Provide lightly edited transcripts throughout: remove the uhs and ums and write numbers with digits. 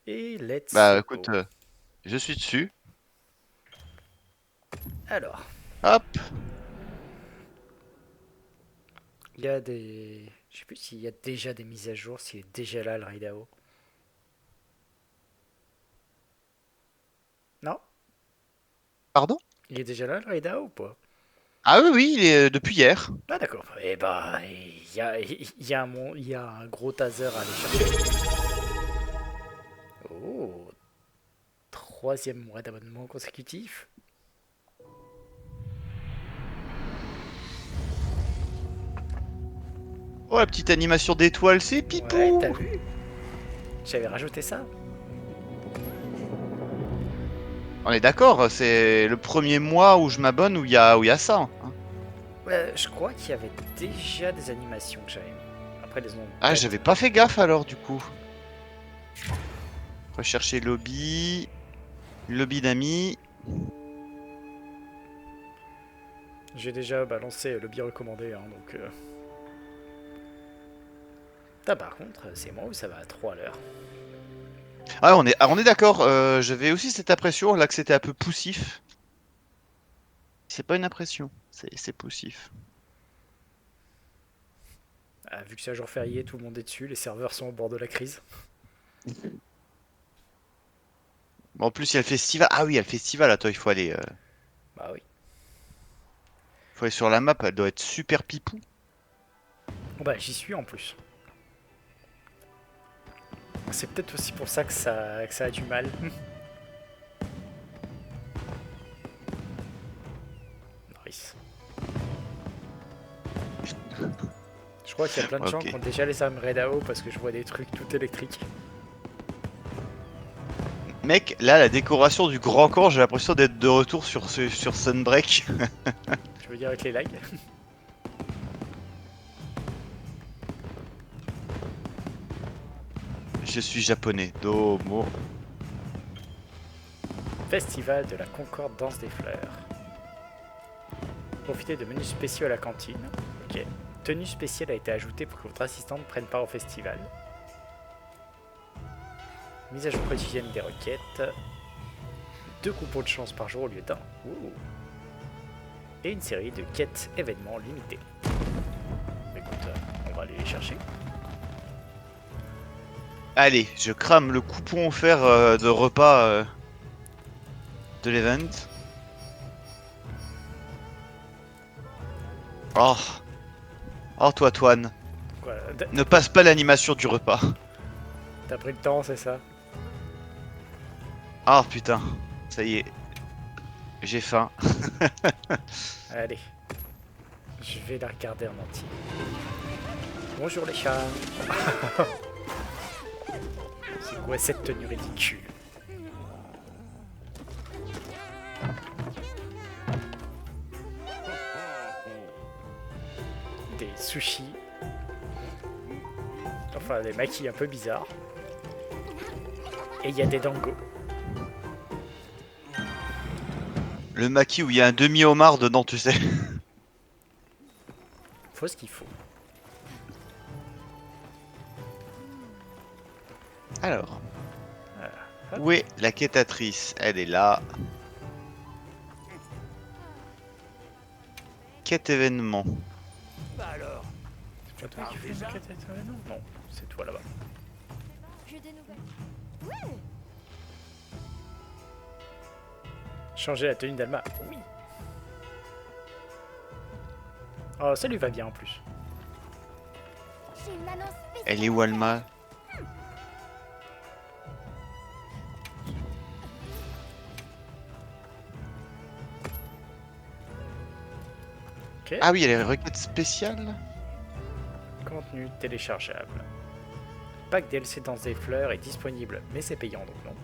Et let's Bah écoute, go. je suis dessus. Alors, Hop. il y a des... Je sais plus s'il y a déjà des mises à jour, s'il est déjà là le Raidao. Non? Pardon? Il est déjà là le Raidao ou pas? Ah oui, oui, il est depuis hier. Ah d'accord. Eh bah, il y a un gros taser à aller chercher. Oh, troisième mois d'abonnement consécutif. Oh, la petite animation d'étoile, c'est Ouais, t'as pipou. vu? J'avais rajouté ça. On est d'accord, c'est le premier mois où je m'abonne où il y a ça, hein. Je crois qu'il y avait déjà des animations que j'avais mis. Après, les ont Ah, peut-être... j'avais pas fait gaffe alors du coup. Rechercher lobby, lobby d'amis. J'ai déjà balancé le bien recommandé, hein, donc... Ah, par contre, c'est moi où ça va à 3 à l'heure. Ah, on est d'accord. J'avais aussi cette impression là que c'était un peu poussif. C'est pas une impression, c'est poussif. Ah, vu que c'est un jour férié, tout le monde est dessus, les serveurs sont au bord de la crise. Bon, en plus, il y a le festival. Ah oui, il y a le festival. Attends, Bah oui. faut aller sur la map. Elle doit être super pipou. Bon bah j'y suis en plus. C'est peut-être aussi pour ça que ça a du mal. Nice. Je crois qu'il y a plein de gens Ok. qui ont déjà les armes Red AO parce que je vois des trucs tout électriques. Mec, là, la décoration du grand camp, j'ai l'impression d'être de retour sur Sunbreak. Tu veux dire avec les lags. Je suis japonais. Domo. Festival de la Concorde Danse des Fleurs. Profitez de menus spéciaux à la cantine. Ok. Tenue spéciale a été ajoutée pour que votre assistante prenne part au festival. Mise à jour quotidienne des requêtes. 2 coupons de chance par jour au lieu d'un. Ouh. Et une série de quêtes événements limités. Écoute, on va aller les chercher. Allez, je crame le coupon offert de repas de l'event. Oh, oh toi, Toine. Voilà. Ne passe pas l'animation du repas. T'as pris le temps, c'est ça? Ah putain, ça y est, j'ai faim. Allez, je vais la regarder en entier. Bonjour les chats. C'est quoi cette tenue ridicule? Des sushis. Enfin, des maquis un peu bizarres. Et il y a des dangos. Le maquis où il y a un demi-homard dedans, tu sais. Faut ce qu'il faut. Alors, Voilà. Hop. où est la quêtatrice? Elle est là. Quête événement. Bah alors, C'est tu pas toi qui parles fais une déjà? quête événement? Non, c'est toi là-bas. J'ai des nouvelles. Ouais. Changer la tenue d'Alma. Oui. Oh, ça lui va bien en plus. J'ai une annonce Elle est spéciale où à faire. Alma? Ok. Ah oui, elle est requête spéciale. Contenu téléchargeable. Pack DLC Danse des Fleurs est disponible, mais c'est payant donc non.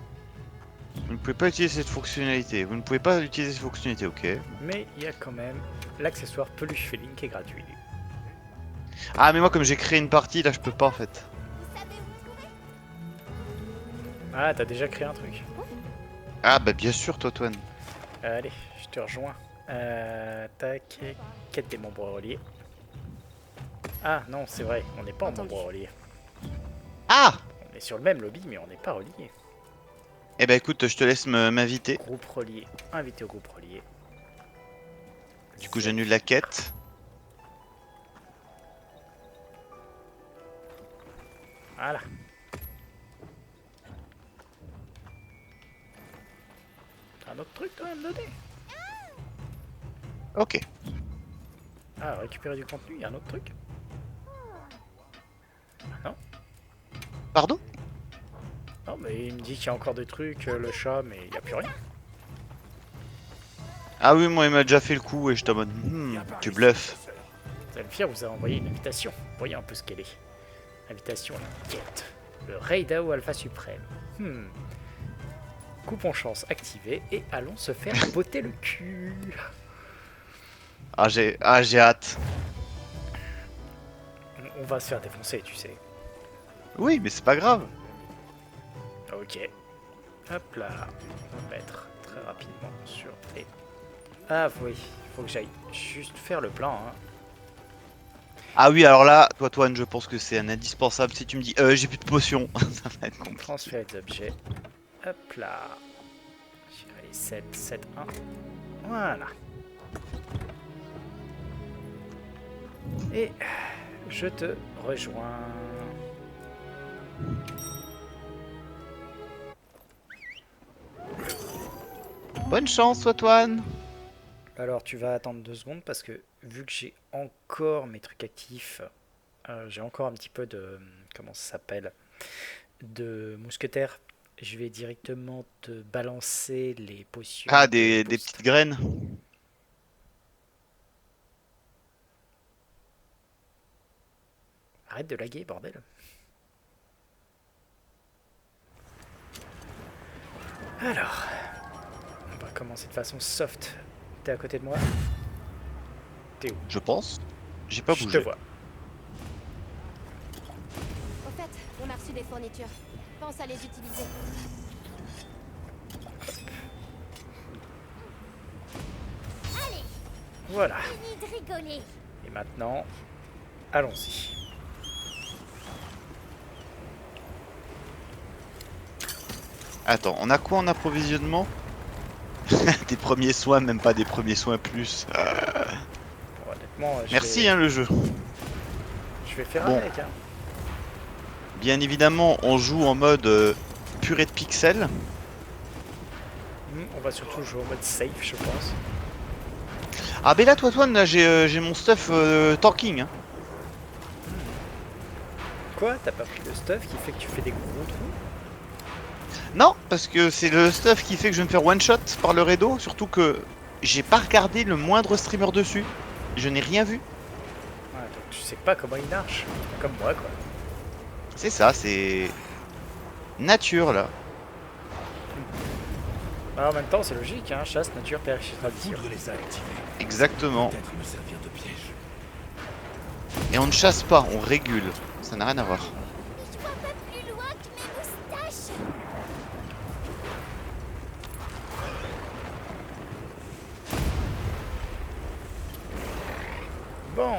Vous ne pouvez pas utiliser cette fonctionnalité. Vous ne pouvez pas utiliser cette fonctionnalité, ok. Mais il y a quand même l'accessoire peluche feeling qui est gratuit. Ah, mais moi, comme j'ai créé une partie, là, je peux pas en fait. Vous savez où trouver? Ah, t'as déjà créé un truc. Ah, bah bien sûr, toi, Toine. Allez, je te rejoins. Tac, quête des membres reliés. Ah non, c'est vrai, on n'est pas en Entendu. membres reliés. Ah! On est sur le même lobby, mais on n'est pas reliés. Eh ben écoute, je te laisse m'inviter. Groupe relié. Invité au groupe relié. Du coup, j'annule la quête. Voilà. T'as un autre truc quand même donné. Ok. Ah, récupérer du contenu, il y a un autre truc. Non, Pardon? non, mais il me dit qu'il y a encore des trucs, le chat, mais il n'y a plus rien. Ah oui, moi il m'a déjà fait le coup et je t'en mode tu bluffes. Zelfir vous a envoyé une invitation. Voyons un peu ce qu'elle est. Invitation à la quête. Le Raidao Alpha Suprême. Coupon chance activé et allons se faire botter le cul. Ah j'ai hâte. On va se faire défoncer, tu sais. Oui, mais c'est pas grave. Ok. Hop là. On va mettre très rapidement sur les... Ah oui, il faut que j'aille juste faire le plan. Hein. Ah oui, alors là, toi Toine, je pense que c'est un indispensable. Si tu me dis j'ai plus de potions, ça va être compliqué. Transférer des objets. Hop là. Allez, 7, 7, 1. Voilà. Et je te rejoins. Bonne chance, toi Toine. Alors tu vas attendre 2 secondes parce que vu que j'ai encore mes trucs actifs, j'ai encore un petit peu de... Comment ça s'appelle? De mousquetaire. Je vais directement te balancer les potions. Ah, de des boost. petites graines. Arrête de laguer, bordel. Alors, on va commencer de façon soft. T'es à côté de moi? T'es où? Je pense. J'ai pas Je te bougé. vois. Au fait, on a reçu des fournitures. Pense à les utiliser. Allez, Voilà. fini de rigoler. Et maintenant, allons-y. Attends, on a quoi en approvisionnement? Des premiers soins, même pas des premiers soins plus. Bon, honnêtement, Merci hein, le jeu. Je vais faire Bon. avec. Hein. Bien évidemment, on joue en mode purée de pixels. On va surtout jouer en mode safe, je pense. Ah ben là, toi Toine, là j'ai mon stuff tanking. Hein. Quoi? T'as pas pris le stuff qui fait que tu fais des gros trous? Non, parce que c'est le stuff qui fait que je vais me faire one shot par le Redo, surtout que j'ai pas regardé le moindre streamer dessus. Je n'ai rien vu. Ouais, donc tu sais pas comment il marche. Comme moi, quoi. C'est ça, c'est nature là. Alors, en même temps, c'est logique, hein. Chasse, nature, pêche, tradition. les a activés. Exactement. Peut-être me servir de piège. Et on ne chasse pas, on régule. Ça n'a rien à voir. Mais je vois pas plus loin que mes moustaches. Bon.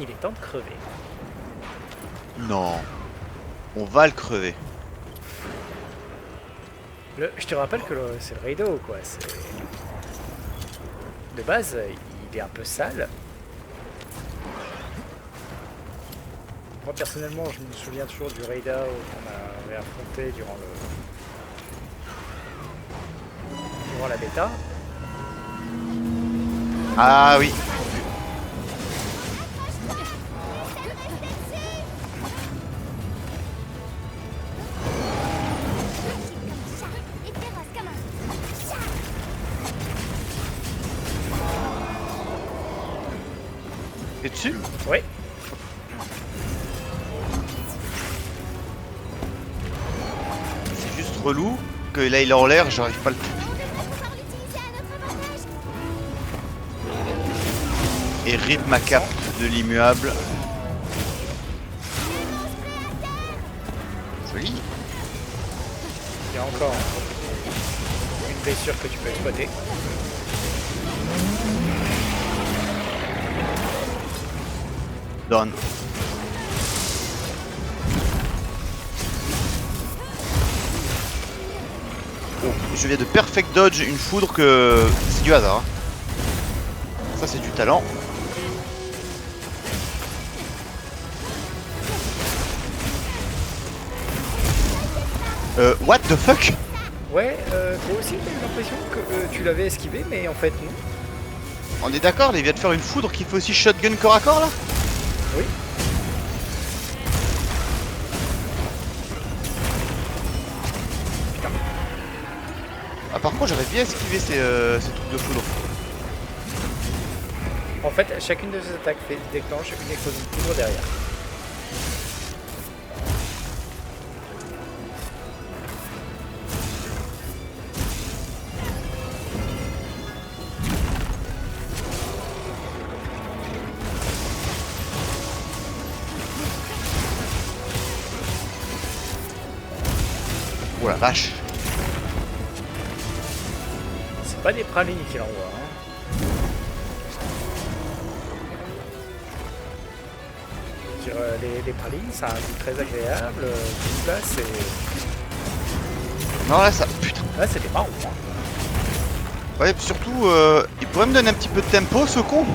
Il est temps de crever. Non. On va le crever. Je te rappelle que c'est le Raido, quoi. De base, il est un peu sale. Moi, personnellement, je me souviens toujours du Raido qu'on avait affronté durant la bêta. Ah oui. Et féroce comme un chat. T'es dessus? Oui. C'est juste relou que là il est en l'air, j'arrive pas à le... On devrait pouvoir l'utiliser à notre avantage. Et rip ma cape de l'immuable. Joli. Il y a encore une blessure que tu peux exploiter. Donne. je viens de perfect dodge une foudre que c'est du hasard. Ça c'est du talent. What the fuck? Ouais, toi aussi t'as eu l'impression que tu l'avais esquivé, mais en fait non. On est d'accord, il vient de faire une foudre qui fait aussi shotgun corps à corps là? Oui. Ah par contre j'aurais bien esquivé ces trucs de foudre. En fait, chacune de ces attaques déclenche une explosion de poudre derrière. Oh la vache. C'est pas des pralines qu'il envoie. Hein. Je veux dire, les pralines, ça a un goût très agréable. Tout là, c'est. Non là ça... Putain. Là, c'est des marrons. Hein. Ouais surtout il pourrait me donner un petit peu de tempo ce con.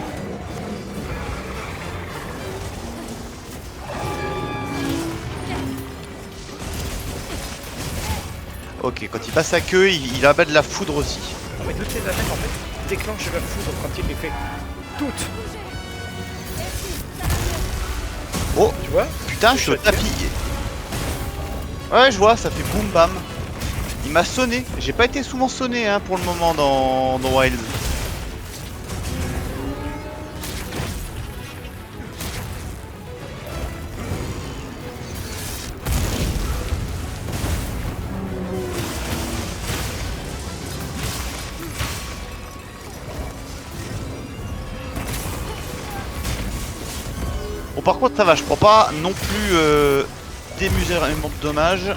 Ok, quand il passe à queue, il abat de la foudre aussi. Non, mais toutes ces attaques, en fait, déclenchent la foudre quand il les fait toutes. Oh, Tu vois? putain, je suis au tapis. Ouais, je vois, ça fait boum bam. Il m'a sonné. J'ai pas été souvent sonné hein, pour le moment dans Wild. Bon, par contre, ça va, je prends pas non plus démesurément de dommages.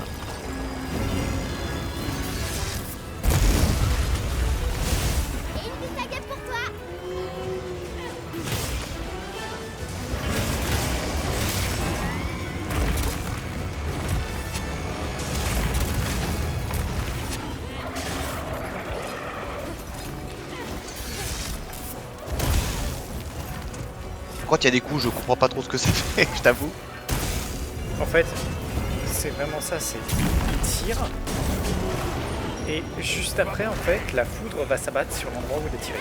Et une piste à guêpe pour toi. Quand il y a des coups, je comprends pas trop ce que ça fait, je t'avoue. En fait, c'est vraiment ça, c'est il tire. Et juste après, en fait, la foudre va s'abattre sur l'endroit où il a tiré.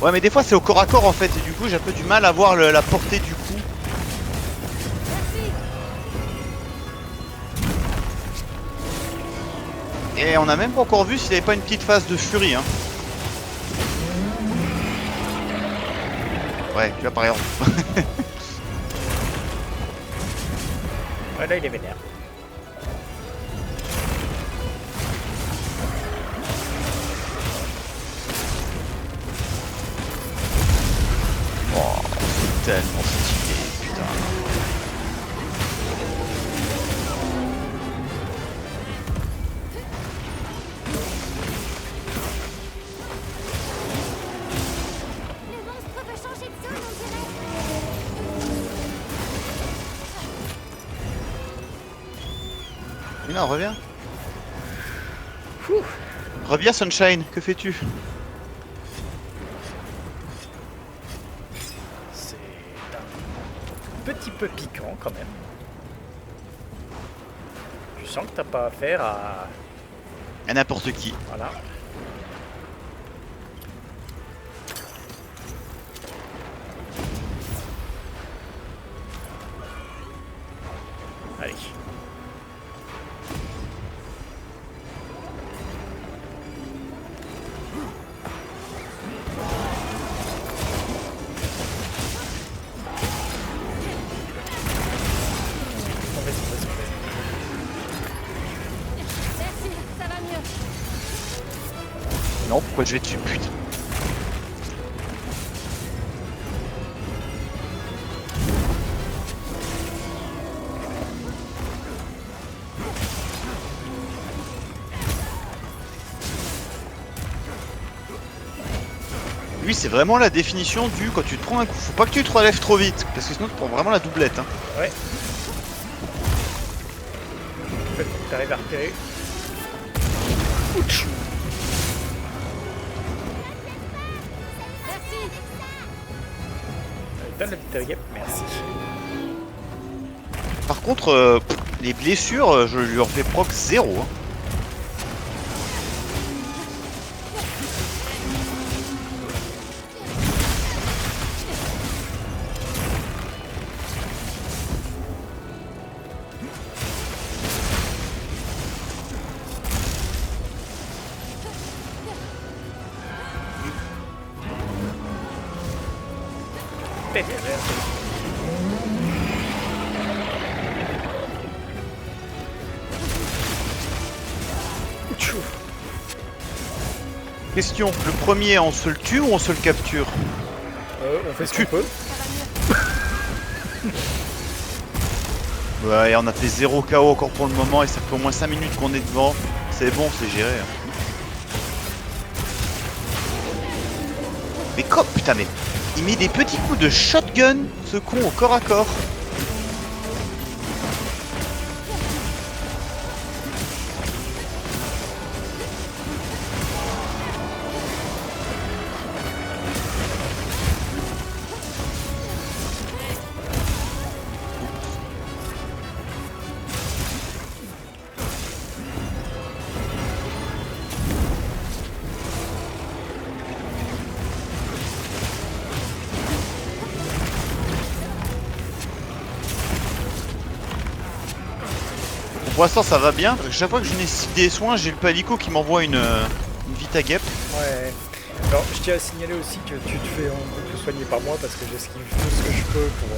Ouais, mais des fois c'est au corps à corps en fait, et du coup j'ai un peu du mal à voir la portée du coup. Et on a même pas encore vu s'il avait pas une petite phase de furie. Hein. Ouais, tu vois par exemple. Ouais, là, il est vénère. Oh, c'est tellement stylé, putain. Le monstre veut changer de zone, on dirait. Mais non, reviens. Ouh. Reviens Sunshine, que fais-tu? C'est un petit peu piquant quand même. Je sens que t'as pas affaire à... À n'importe qui. Voilà. Allez. Merci, ça va mieux. Non, pourquoi je vais dessus, putain. Lui, c'est vraiment la définition du quand tu te prends un coup. Faut pas que tu te relèves trop vite, parce que sinon tu prends vraiment la doublette. Hein. Ouais. En fait, faut que t'arrives à repérer Ouch. Merci. Donne la victory gap, merci. Par contre, les blessures, je lui en fais proc 0. Hein. Tchou. Question, le premier, on se le tue ou on se le capture? On fait ce qu'on peut. Ouais, on a fait 0 KO encore pour le moment et ça fait au moins 5 minutes qu'on est devant. C'est bon, c'est géré. Hein. Mais quoi, putain, mais il met des petits coups de shotgun, ce con, au corps à corps. Pour l'instant ça va bien, parce que chaque fois que je nécessite des soins, j'ai le palico qui m'envoie une Vita Gap. Ouais. Alors, je tiens à signaler aussi que tu te fais un peu soigner par moi parce que j'esquive tout ce que je peux pour.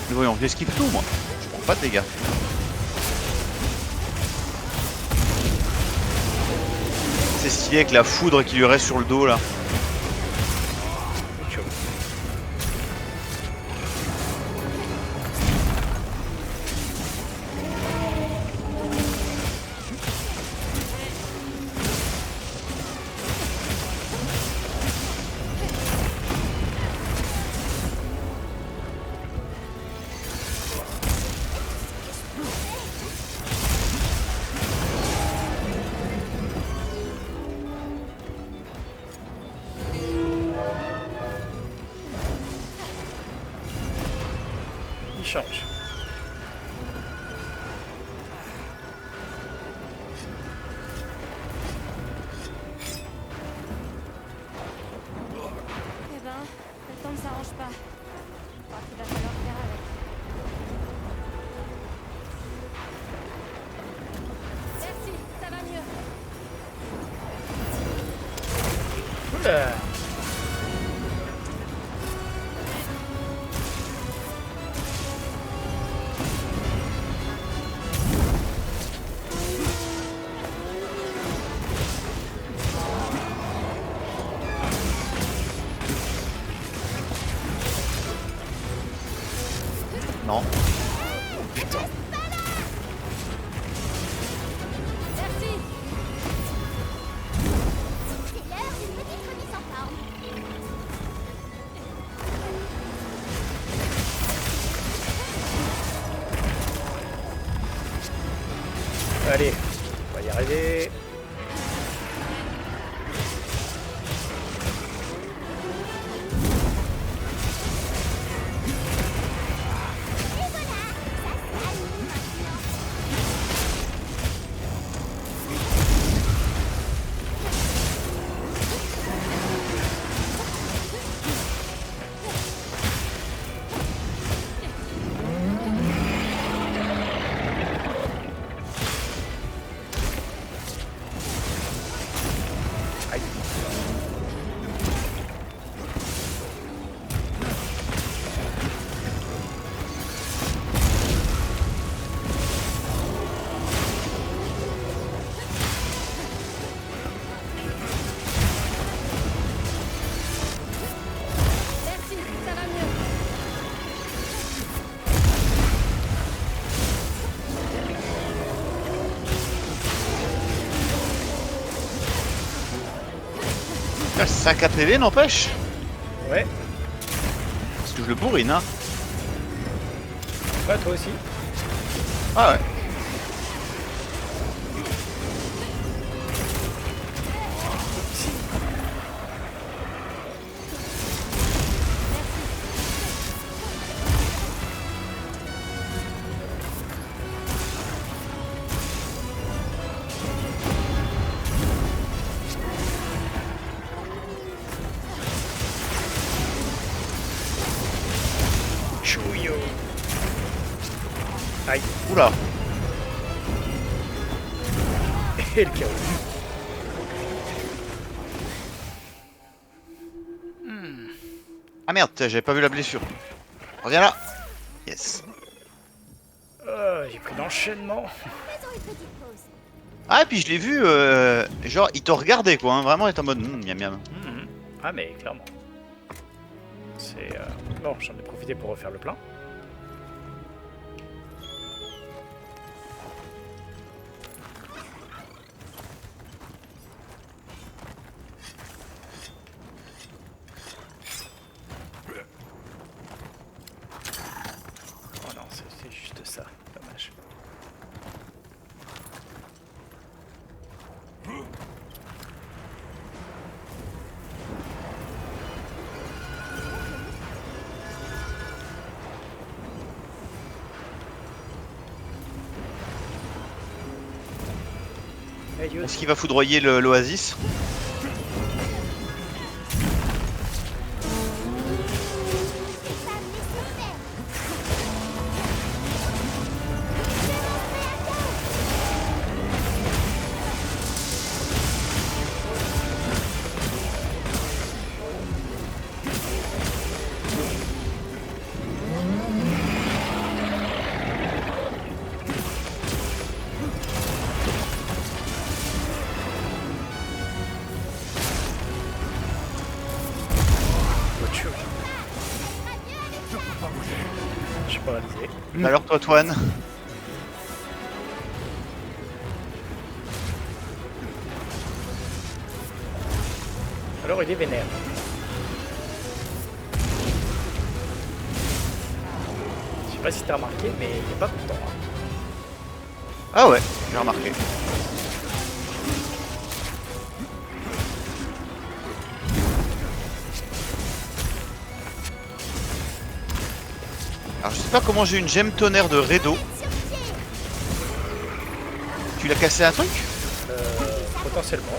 Mais voyons, j'esquive tout moi. Je prends pas de dégâts. C'est stylé avec la foudre qui lui reste sur le dos là. Tchou. Il change. Eh ben, le temps ne s'arrange pas. Je crois qu'il va falloir faire avec. Merci, ça va mieux. Oula. Non. Putain. Merci. C'est l'heure d'une petite remise en forme. Allez, on va y arriver. Merci, ça va mieux. Ah, 5 APV n'empêche. Ouais. Parce que je le bourrine hein. Ouais, toi aussi. Ah ouais. Aïe. Oula. Et le chaos. Ah merde, j'avais pas vu la blessure. Reviens là. Yes. J'ai pris l'enchaînement. Faisons une petite pause. Ah et puis je l'ai vu, genre il te regardait quoi, hein, vraiment il était en mode miam miam. Mhm. Ah mais clairement. C'est... Bon, j'en ai profité pour refaire le plein. Oh non, c'est juste ça. Dommage. Hey, Yud. Est-ce qu'il va foudroyer l'oasis? Voiture. Je suis paralysé. Alors toi Toine? Alors il est vénère. Je sais pas si t'as remarqué, mais il est pas content. Hein. Ah ouais, j'ai remarqué. Alors je sais pas comment j'ai une gemme tonnerre de Redo. Tu l'as cassé un truc? Potentiellement.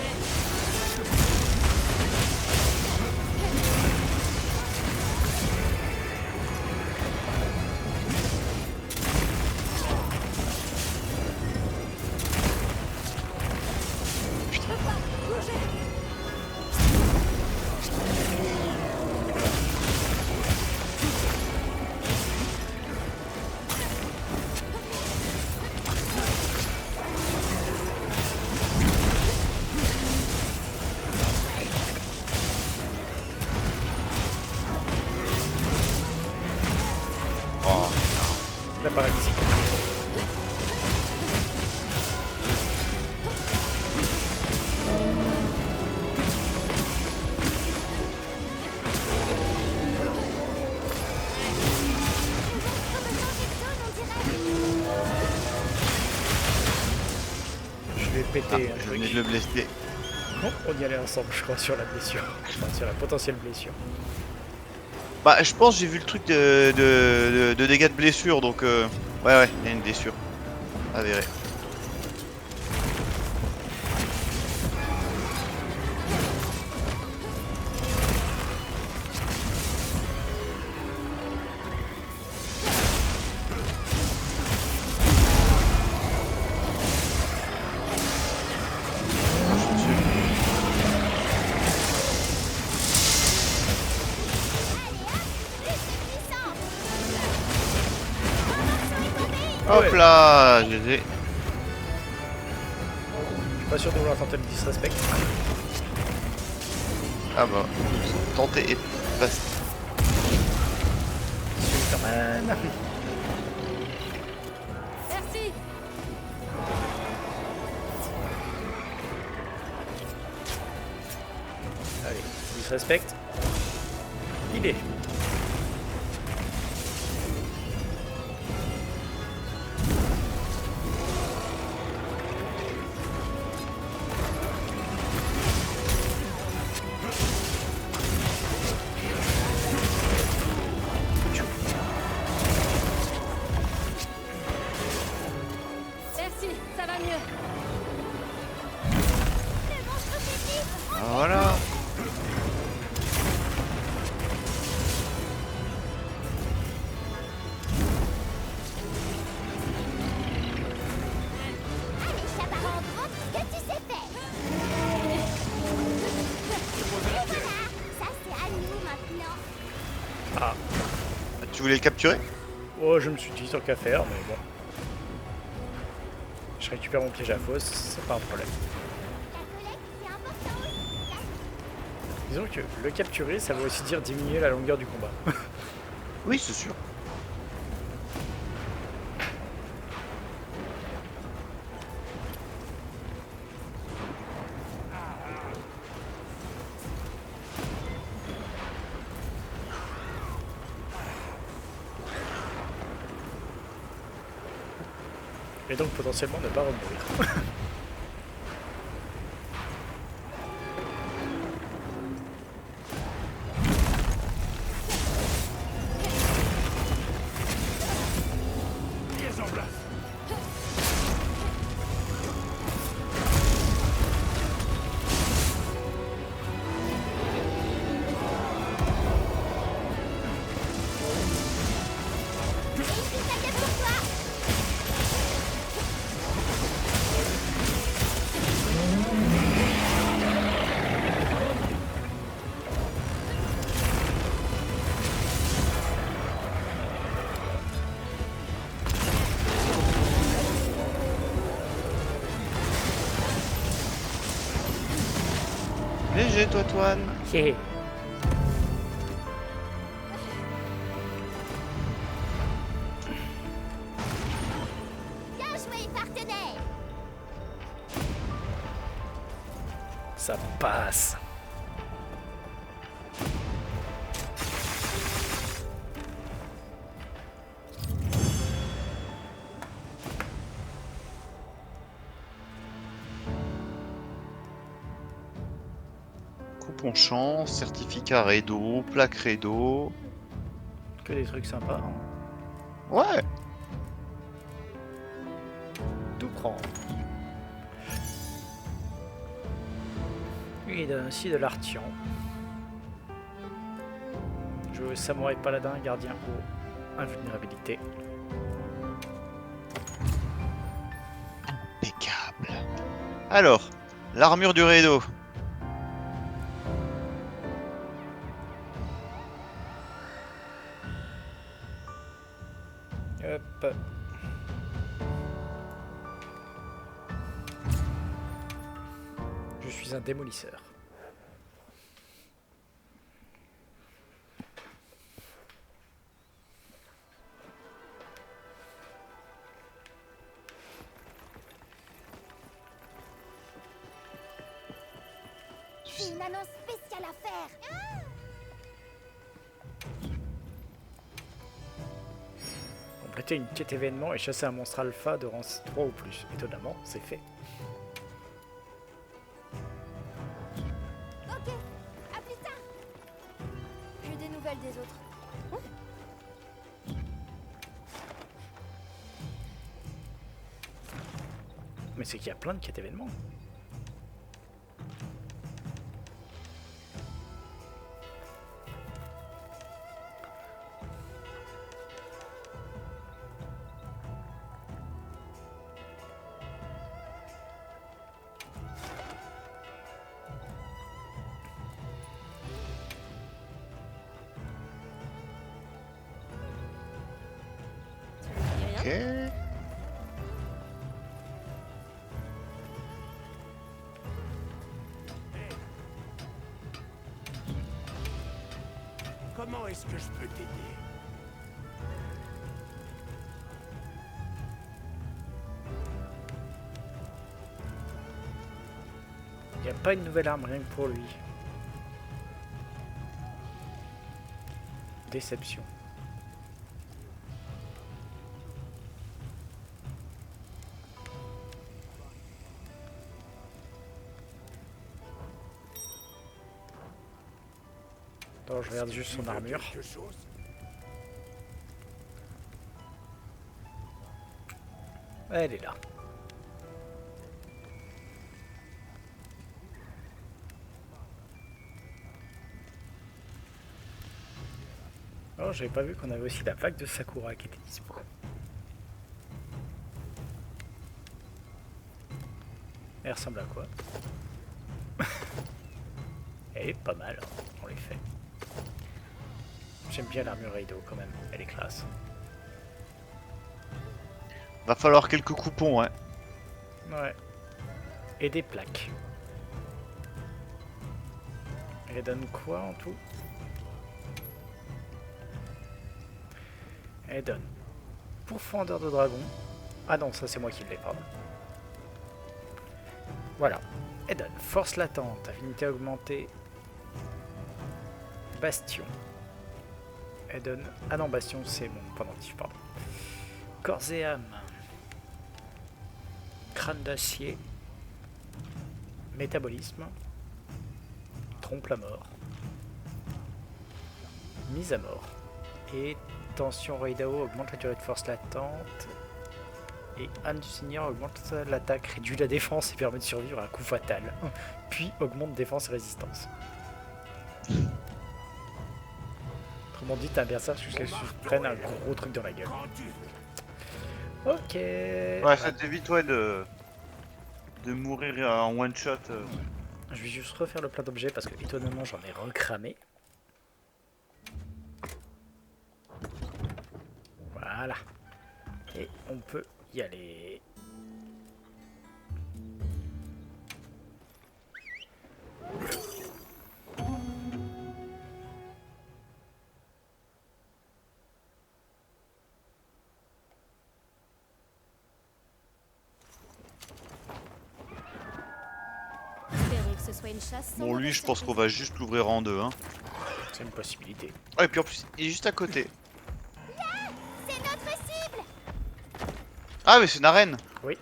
Oh. La paralysie. Je vais péter Ah, un je truc. venais de le blesser. Bon, on y allait ensemble, je crois, sur la blessure. Enfin, sur la potentielle blessure. Bah je pense que j'ai vu le truc de dégâts de blessure donc ouais il y a une blessure. Avéré. Ah Hop ouais. là, je les ai. Je suis pas sûr de vouloir tenter le disrespect. Ah bah, tenter et passer. Superman. Merci. Allez, disrespect. Il est. Merci, ça va mieux. Voilà. voulais le capturer? Oh, je me suis dit, tant qu'à faire, mais bon. Je récupère mon piège à fausse, c'est pas un problème. La collecte, c'est important aussi. Disons que le capturer, ça veut aussi dire diminuer la longueur du combat. Oui, c'est sûr. Et donc potentiellement ne pas remourir. Léger, toi, Toine. Hé. Bien joué, partenaire. Ça passe. Coupon champ, certificat Redo, plaque Redo. Que des trucs sympas. Hein. Ouais. Tout prend. Il donne aussi de l'artian. Je samouraï paladin, gardien haut, invulnérabilité. Impeccable. Alors, l'armure du Redo. Hop. Je suis un démolisseur. J'ai une annonce spéciale à faire. Compléter une quête événement et chasser un monstre alpha de rang 3 ou plus. Étonnamment, c'est fait. Ok, à plus tard. J'ai des nouvelles des autres. Mais c'est qu'il y a plein de quêtes événements. Ok. Comment est-ce que je peux t'aider? Il n'y a pas une nouvelle arme rien que pour lui. Déception. Attends, je regarde juste son armure. Quelque chose? Elle est là. Oh, j'avais pas vu qu'on avait aussi la vague de Sakura qui était dispo. Elle ressemble à quoi? Elle est pas mal, en effet. J'aime bien l'armure Raido quand même, elle est classe. Va falloir quelques coupons, ouais. Ouais. Et des plaques. Elle donne quoi en tout? Elle donne pourfendeur de dragon. Ah non, ça c'est moi qui l'ai, pardon. Voilà. Elle donne force latente, affinité augmentée. Bastion. Elle donne... Ah non, Bastion c'est mon pendentif, pardon. Corps et âme. Crâne d'acier. Métabolisme. Trompe la mort. Mise à mort. Et tension Raidao augmente la durée de force latente. Et âme du seigneur augmente l'attaque, réduit la défense et permet de survivre à un coup fatal. Puis augmente défense et résistance. Autrement dit, t'as un berserk jusqu'à ce que tu prennes un gros truc dans la gueule. Ok. Ouais, ça t'évite ouais, de mourir en one shot. Je vais juste refaire le plein d'objets parce que étonnamment j'en ai recramé. Voilà. Et on peut y aller. Espérons que ce soit une chasse. sans Bon, lui, mauvaise je pense qu'on surprise. va juste l'ouvrir en deux. Hein. C'est une possibilité. Ouais, et puis en plus, il est juste à côté. C'est notre cible. Ah, mais c'est une arène. Oui.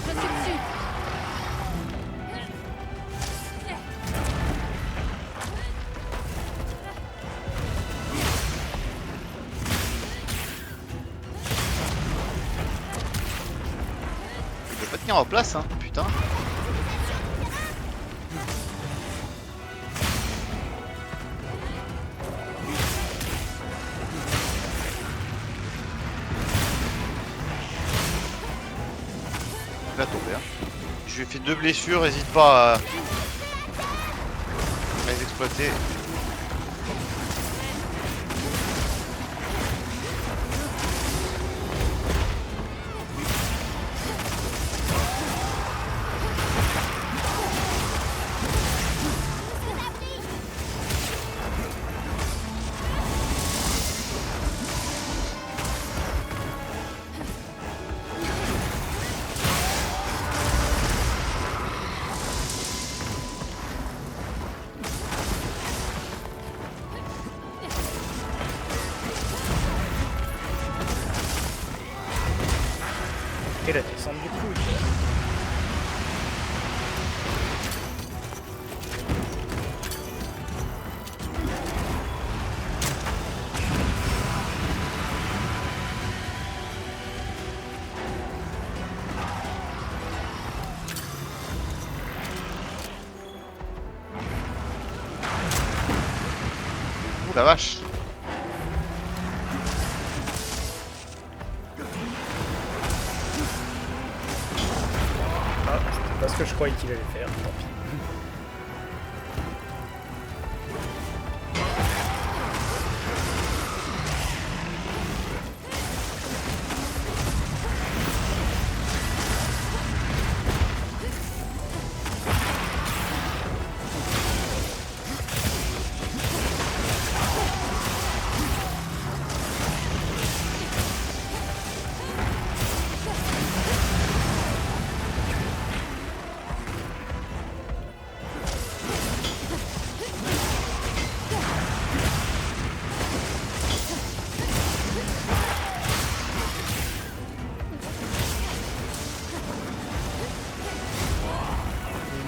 Je suis dessus. Il peut pas tenir en place, hein. Putain. Il va tomber. Hein. Je lui ai fait 2 blessures, n'hésite pas à les exploiter. Et la descente du coude. Ouh la vache. Ah, c'était pas ce que je croyais qu'il allait faire, tant pis.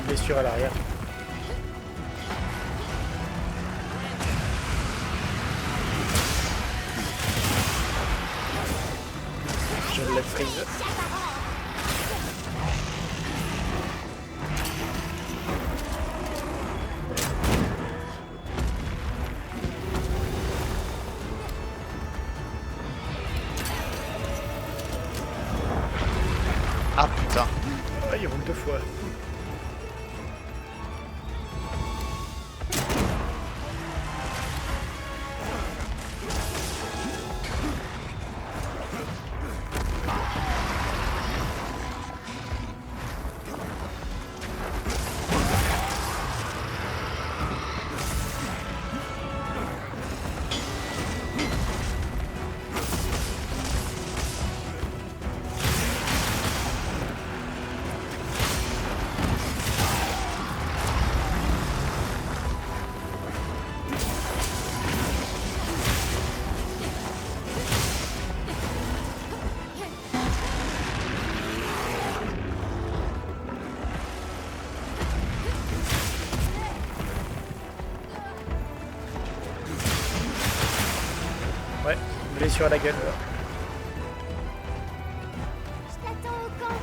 Une blessure à l'arrière. Je le freeze. Ah putain. Ah, il roule 2 fois. Ouais, blessure à la gueule. Je t'attends au camp.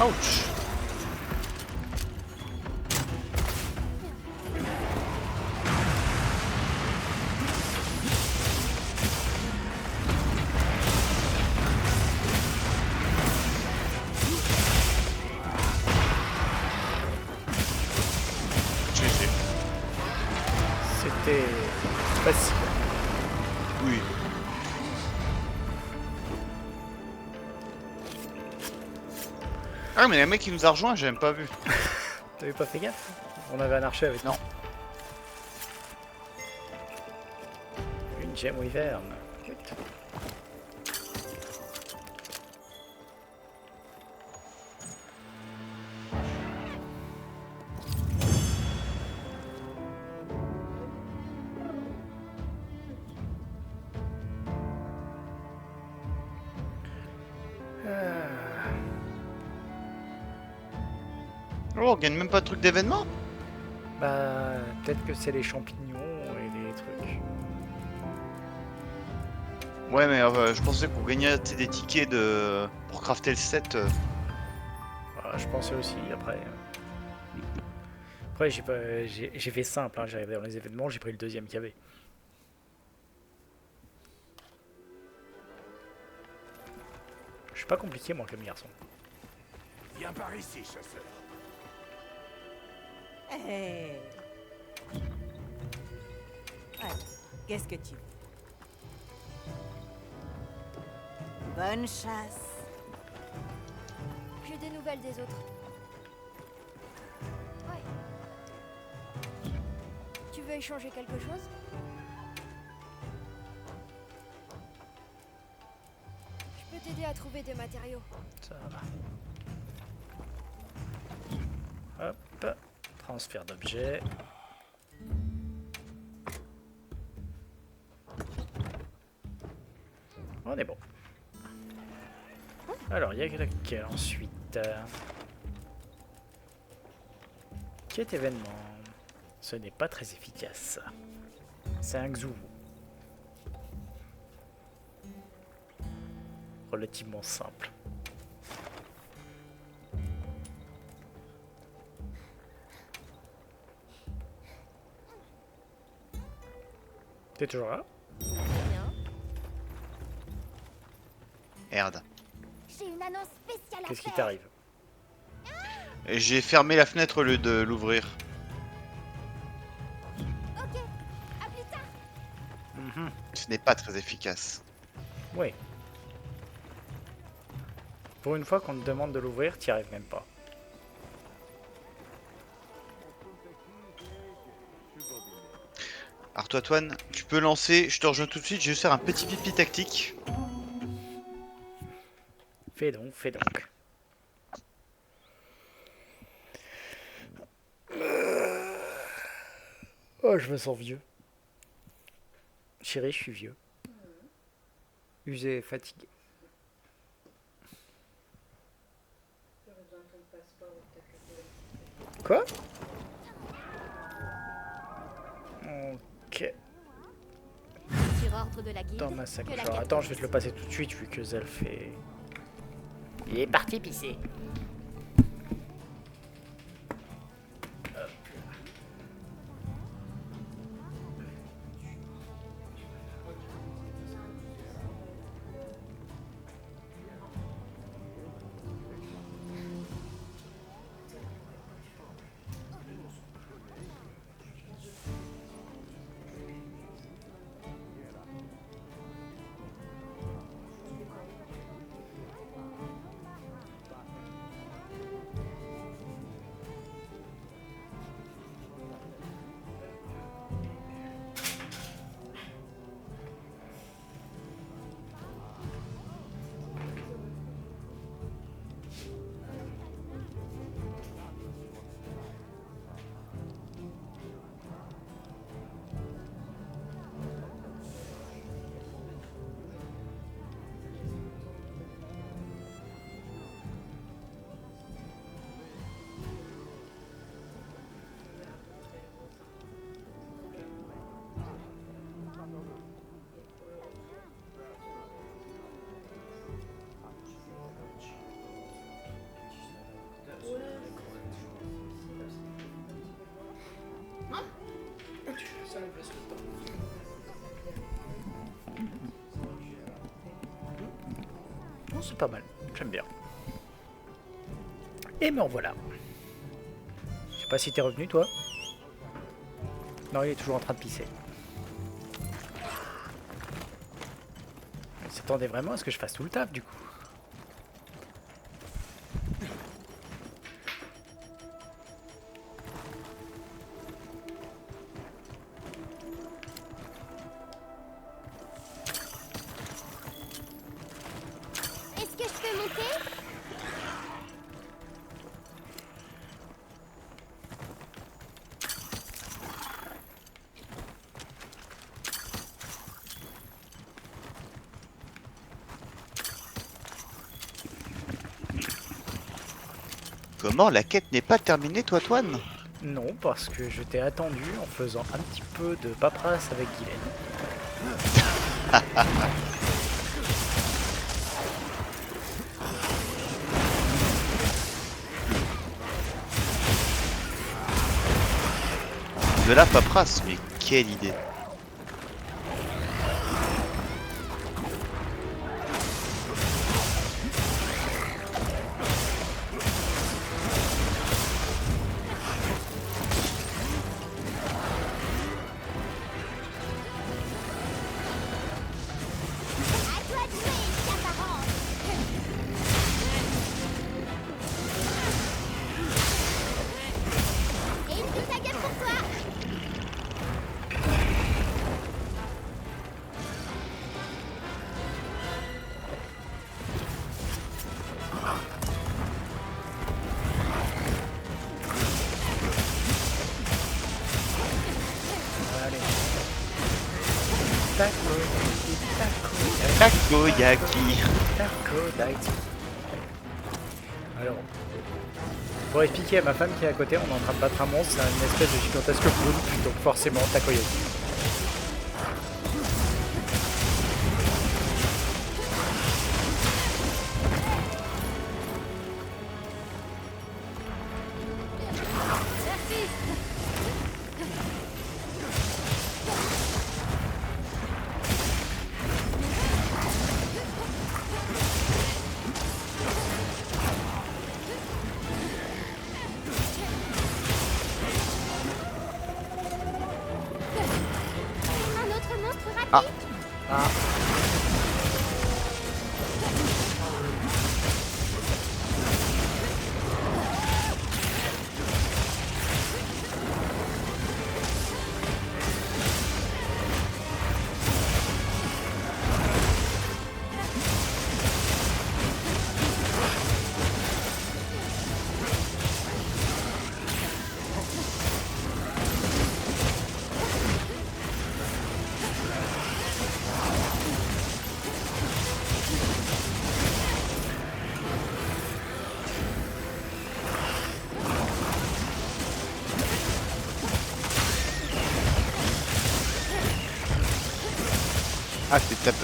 Ouch. GG. C'était facile. Oui. Ah mais le mec qui nous a rejoint, j'ai même pas vu. T'avais pas fait gaffe? On avait un archer avec nous. Non. Une gemme wyvern. Oh, on gagne même pas de truc d'événement. Bah, peut-être que c'est les champignons et les trucs. Ouais mais je pensais qu'on gagnait des tickets de pour crafter le set. Voilà, je pensais aussi, après. Après, j'ai fait simple, hein, j'arrivais dans les événements, j'ai pris le deuxième qu'il y avait. Je suis pas compliqué, moi, comme garçon. Viens par ici, chasseur. Hé. Alors, qu'est-ce que tu veux? Bonne chasse. J'ai des nouvelles des autres. Ouais. Tu veux échanger quelque chose? Je peux t'aider à trouver des matériaux. Ça va. Hop. Transfert d'objet. On est bon. Alors, il y a quelqu'un ensuite. Quête événement. Ce n'est pas très efficace. C'est un Xou. Relativement simple. T'es toujours là? Bien. Merde. J'ai une annonce spéciale à Qu'est-ce qui faire. t'arrive? Et j'ai fermé la fenêtre au lieu de l'ouvrir. Ok, à plus tard. Ce n'est pas très efficace. Oui. Pour une fois qu'on te demande de l'ouvrir, t'y arrives même pas. Alors toi, Toine, tu peux lancer. Je te rejoins tout de suite. Je vais faire un petit pipi tactique. Fais donc, fais donc. Oh, je me sens vieux. Chérie, je suis vieux. Usé et fatigué. Quoi? Ok. Sur ordre de la guilde. Dans ma sac. que la Alors, quête attends, je vais te le progresse. passer tout de suite vu que Zelf est... Il est parti pisser. Bon, c'est pas mal, j'aime bien. Et me revoilà. Je sais pas si t'es revenu toi. Non, il est toujours en train de pisser. Il s'attendait vraiment à ce que je fasse tout le taf du coup. Est-ce que je peux monter? Comment la quête n'est pas terminée, toi, Toine? Non, parce que je t'ai attendu en faisant un petit peu de paperasse avec Guylaine. De la paperasse, mais quelle idée! À toi de jouer, Gaparand. Et une toute à gueule pour toi. Allez. Takoyaki, Takoyaki! takoyaki. Alors, pour expliquer à ma femme qui est à côté, on est en train de battre un monstre, c'est une espèce de gigantesque boule, donc forcément takoyaki. Un autre monstre raté. Ah. Ah,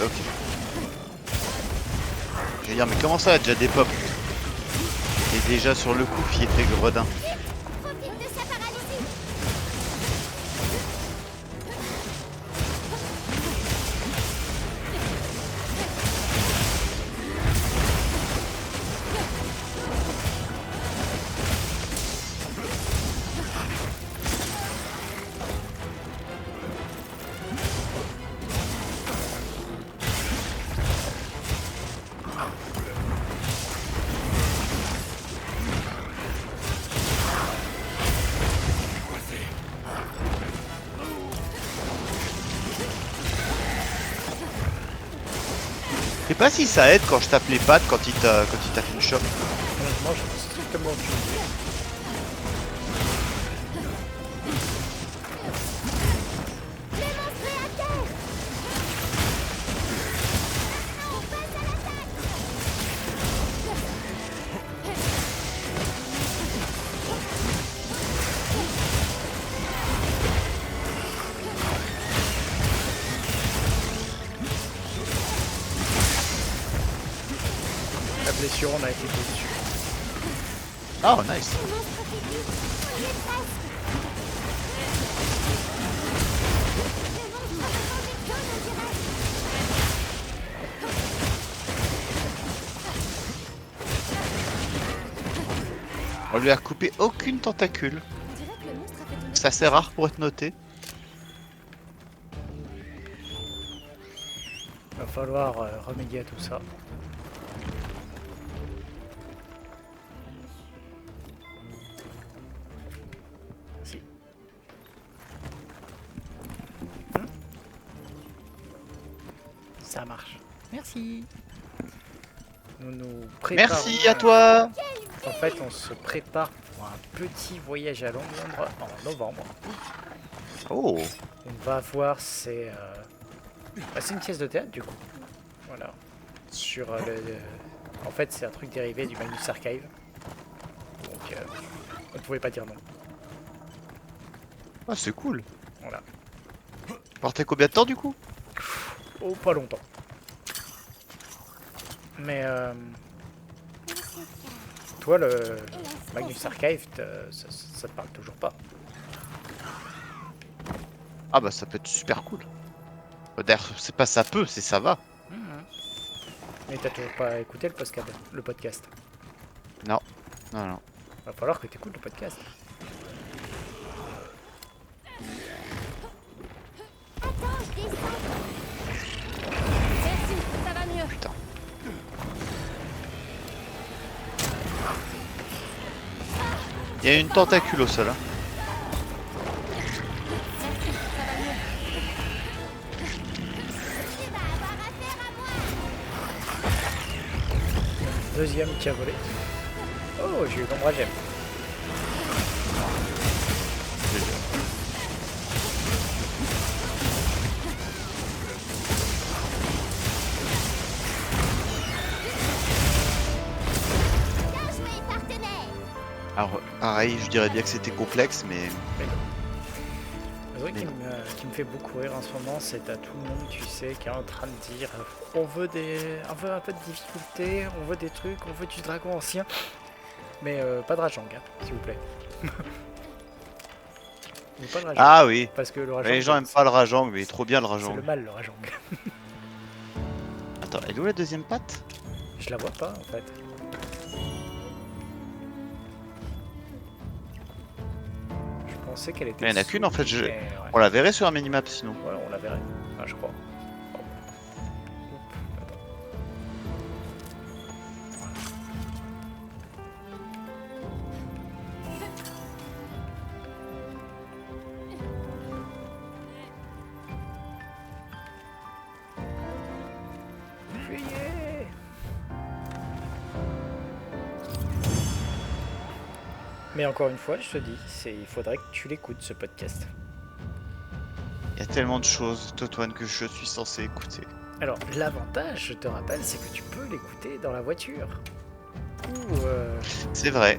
Ok. Je vais dire, mais comment ça, déjà des pop? Et déjà sur le coup, il était gredin. Profite de sa paralysie. Je sais pas si ça aide quand je tape les pattes quand il t'a fait une choc. Honnêtement, j'en ai strictement aucune idée. Le monstre est à terre. On passe à l'attaque. La blessure, on a été dessus. Ah, oh, nice. Le monstre faiblit. On y est presque. Le monstre a changé de zone, on dirait. On lui a coupé aucune tentacule. On dirait que le monstre a fait tomber. C'est assez rare pour être noté. Va falloir remédier à tout ça. Si. Ça marche. Merci. Nous nous préparons. Merci à toi. En fait, on se prépare pour un petit voyage à Londres en novembre. Oh, On va voir, c'est une pièce de théâtre du coup. Voilà. Sur en fait, c'est un truc dérivé du Magnus Archive. Donc, on pouvait pas dire non. ah, c'est cool. Voilà. Partez combien de temps du coup? Oh, pas longtemps. Mais toi, le Magnus Archive, ça te parle toujours pas. Ah bah ça peut être super cool. D'ailleurs, c'est pas ça peut, c'est ça va. Mais t'as toujours pas écouté le podcast. Non, non, non. Va falloir que t'écoutes le podcast. Attends, je descends. Merci, ça va mieux. Putain. Il y a une tentacule au sol. Hein. Merci, ça va mieux. Tu vas avoir affaire à moi. Deuxième qui a volé. Oh, j'ai eu l'ombragème. Bien joué, partenaire. Alors, pareil, je dirais bien que c'était complexe, mais Le truc qui me fait beaucoup rire en ce moment, c'est à tout le monde, tu sais, qui est en train de dire on veut un peu de difficulté, on veut des trucs, on veut du dragon ancien, mais pas de Rajang, hein, s'il vous plaît. Ou pas de Rajang, ah oui. parce que le Rajang, Mais les gens aiment pas le Rajang, mais trop bien le c'est Rajang. le mal, le Rajang. Attends, elle est où la deuxième patte? Je la vois pas en fait. Je pensais qu'elle était. Il y en a qu'une, en fait, dessous, mais ouais. On la verrait sur un minimap sinon. Ouais, on la verrait. Enfin, je crois. Pardon. Oups, attends. Fuyez! Mais encore une fois, je te dis, il faudrait que tu l'écoutes ce podcast. Il y a tellement de choses, Totoine, que je suis censé écouter. Alors, l'avantage, je te rappelle, c'est que tu peux l'écouter dans la voiture. Ou C'est vrai.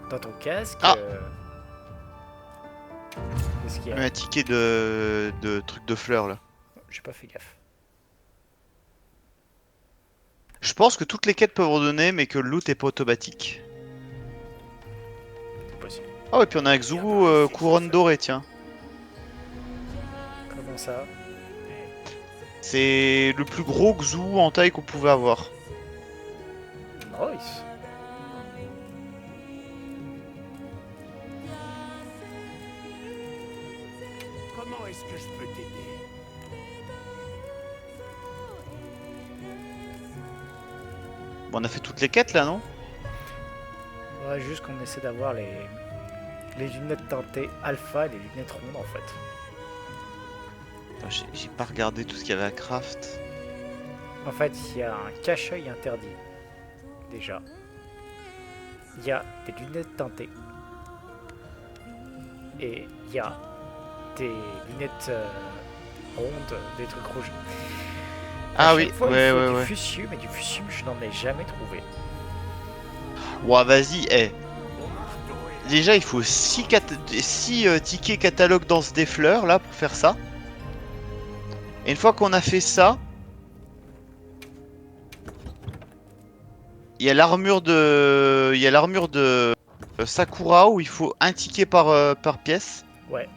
dans ton casque. Ah. Qu'est-ce qu'il y a? Un ticket de truc de fleurs là. J'ai pas fait gaffe. Je pense que toutes les quêtes peuvent redonner, mais que le loot est pas automatique. C'est possible. Ah ouais, puis on a un Xu couronne dorée, tiens. Comment ça? C'est le plus gros Xu en taille qu'on pouvait avoir. Nice. Comment est-ce que je peux t'aider? Bon, on a fait toutes les quêtes là, non? Ouais, juste qu'on essaie d'avoir les lunettes teintées alpha et les lunettes rondes en fait. Attends, j'ai pas regardé tout ce qu'il y avait à craft. En fait, il y a un cache-œil interdit. Déjà. Il y a des lunettes teintées. Et il y a des lunettes rondes, des trucs rouges. Ah À oui, chaque fois, ouais, il faut ouais, du ouais. fusium, mais du fusium, je n'en ai jamais trouvé. Ouah, vas-y, Déjà, il faut 6 tickets catalogue danse des fleurs là pour faire ça. Et une fois qu'on a fait ça, il y a l'armure de Sakura où il faut un ticket par pièce. Ouais.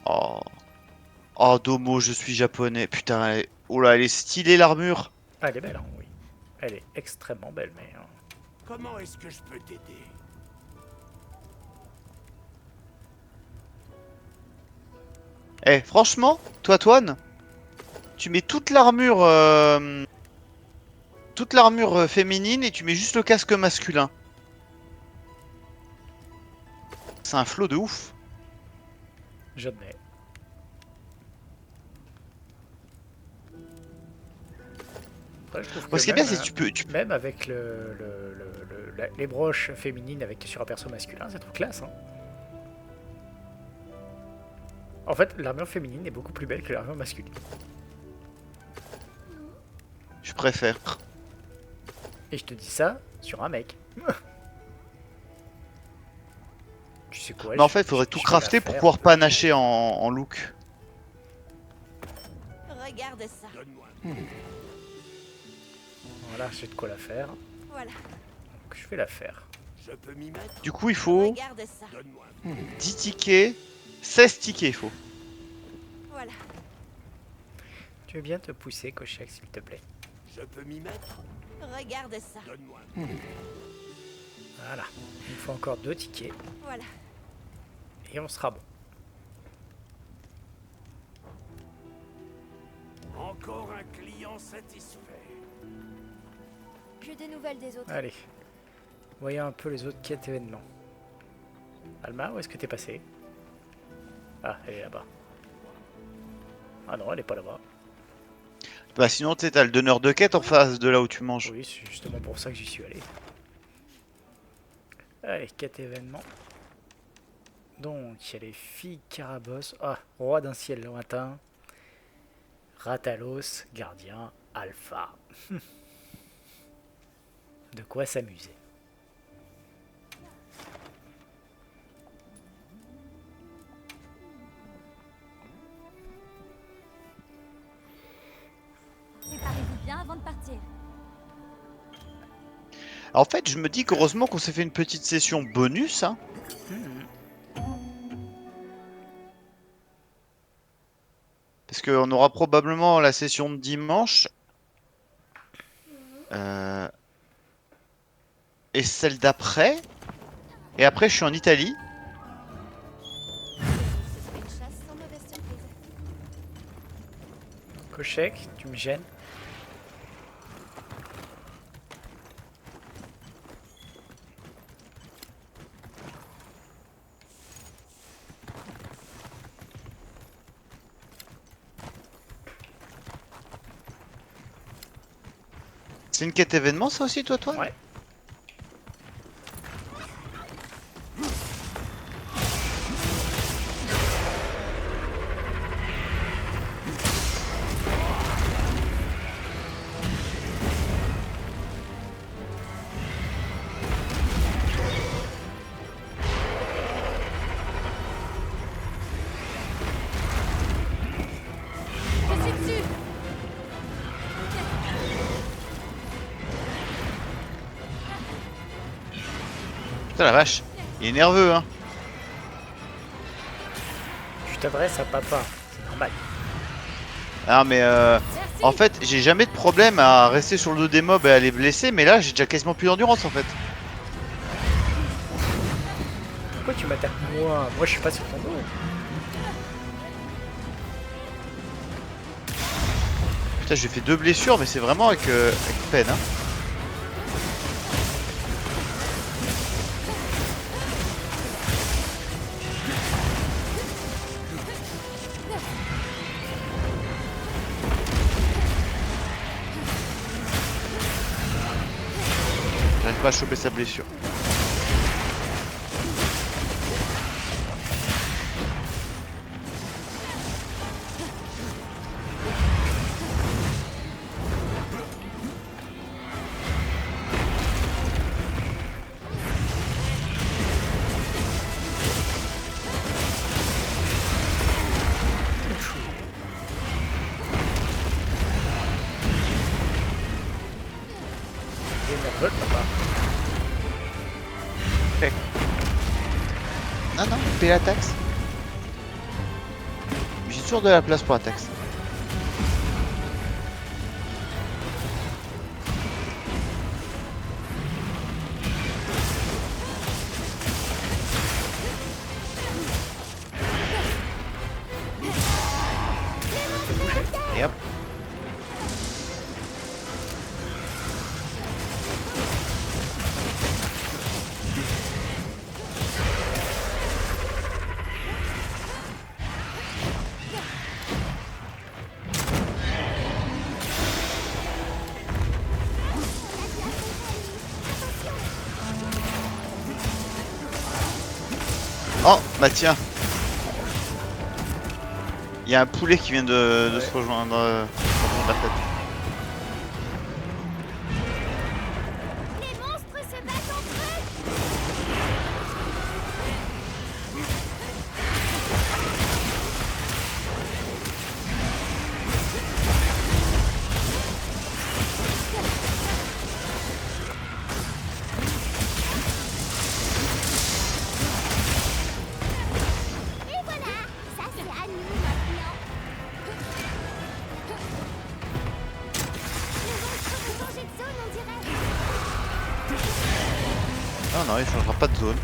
Oh. Oh, Domo, je suis japonais. Putain, oh là, elle est stylée l'armure. Ah, elle est belle, hein, oui. Elle est extrêmement belle, mais... Comment est-ce que je peux t'aider? Eh, franchement, toi, Toine, tu mets toute l'armure féminine et tu mets juste le casque masculin. C'est un flot de ouf. J'admets. Ouais, je trouve Moi, que ce qui est bien, même, c'est que même avec les broches féminines avec sur un perso masculin, c'est trop classe. Hein. En fait, l'armure féminine est beaucoup plus belle que l'armure masculine. je préfère. Et je te dis ça sur un mec. Tu sais quoi? Mais en fait, il faudrait tout je vais crafter la pour faire. pouvoir panacher en look. Regarde ça. Donne-moi. Voilà, j'ai de quoi la faire. Voilà. Donc je vais la faire. Je peux m'y mettre? Du coup, il faut Regarde ça. Donne-moi. 10 tickets, 16 tickets, il faut. Voilà. Tu veux bien te pousser, Kochek, s'il te plaît? Je peux m'y mettre? Regarde ça. Donne-moi. Voilà. Il me faut encore 2 tickets Voilà. et on sera bon. Encore un client satisfait. J'ai des nouvelles des autres. Allez. Voyons un peu les autres quêtes événements. Alma, où est-ce que t'es passé? Ah, elle est là-bas. Ah non, elle est pas là-bas. Bah sinon, tu sais, t'as le donneur de quête en face de là où tu manges. Oui, c'est justement pour ça que j'y suis allé. Allez, quête événements. Donc, il y a les filles Carabosse. Ah, roi d'un ciel lointain. Ratalos, gardien, alpha. De quoi s'amuser. Préparez-vous bien avant de partir. En fait, je me dis qu'heureusement qu'on s'est fait une petite session bonus, hein. Parce qu'on aura probablement la session de dimanche. Et celle d'après. Et après, je suis en Italie. Ce serait une chasse sans mauvaise surprise. Kochek, tu me gênes. C'est une quête événement, ça aussi, toi, toi? Ouais. Je suis dessus. Putain la vache, il est nerveux hein. Tu t'adresses à papa, c'est normal. Ah mais en fait j'ai jamais de problème à rester sur le dos des mobs et à les blesser, mais là j'ai déjà quasiment plus d'endurance en fait. Pourquoi tu m'attaques moi? Moi je suis pas sur ton dos. Putain j'ai fait 2 blessures mais c'est vraiment avec peine hein. J'arrive pas à choper sa blessure. Il est nerveux papa. Non non, paye la taxe. J'ai toujours de la place pour la taxe. Et hop. Oh bah tiens. Il y a un poulet qui vient de se rejoindre la tête. Les monstres se battent entre eux. Et voilà, ça c'est à nous maintenant. Les monstres vont changer de zone, on dirait. Non non, il changera pas de zone.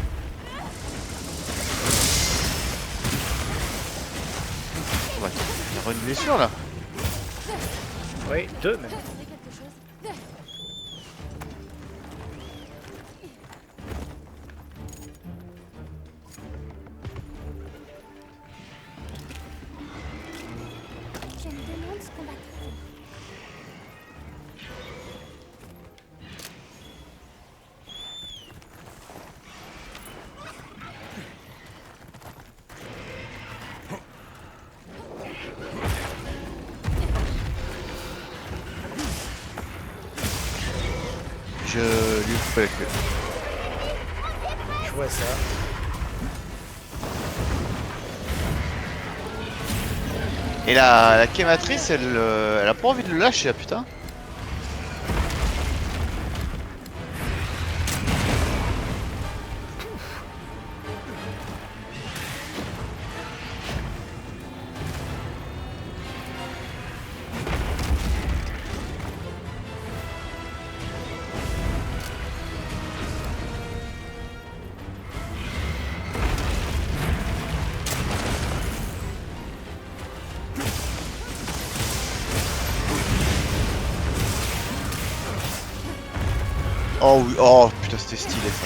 Oh, bah, il y aura une blessure là. Oui, 2 même. Trouver quelque chose? Je me demande ce qu'on va trouver. Je lui coupe la queue. Je vois ça. Et la quématrice, elle a pas envie de le lâcher, là, putain. Oh oui, oh putain, c'était stylé ça.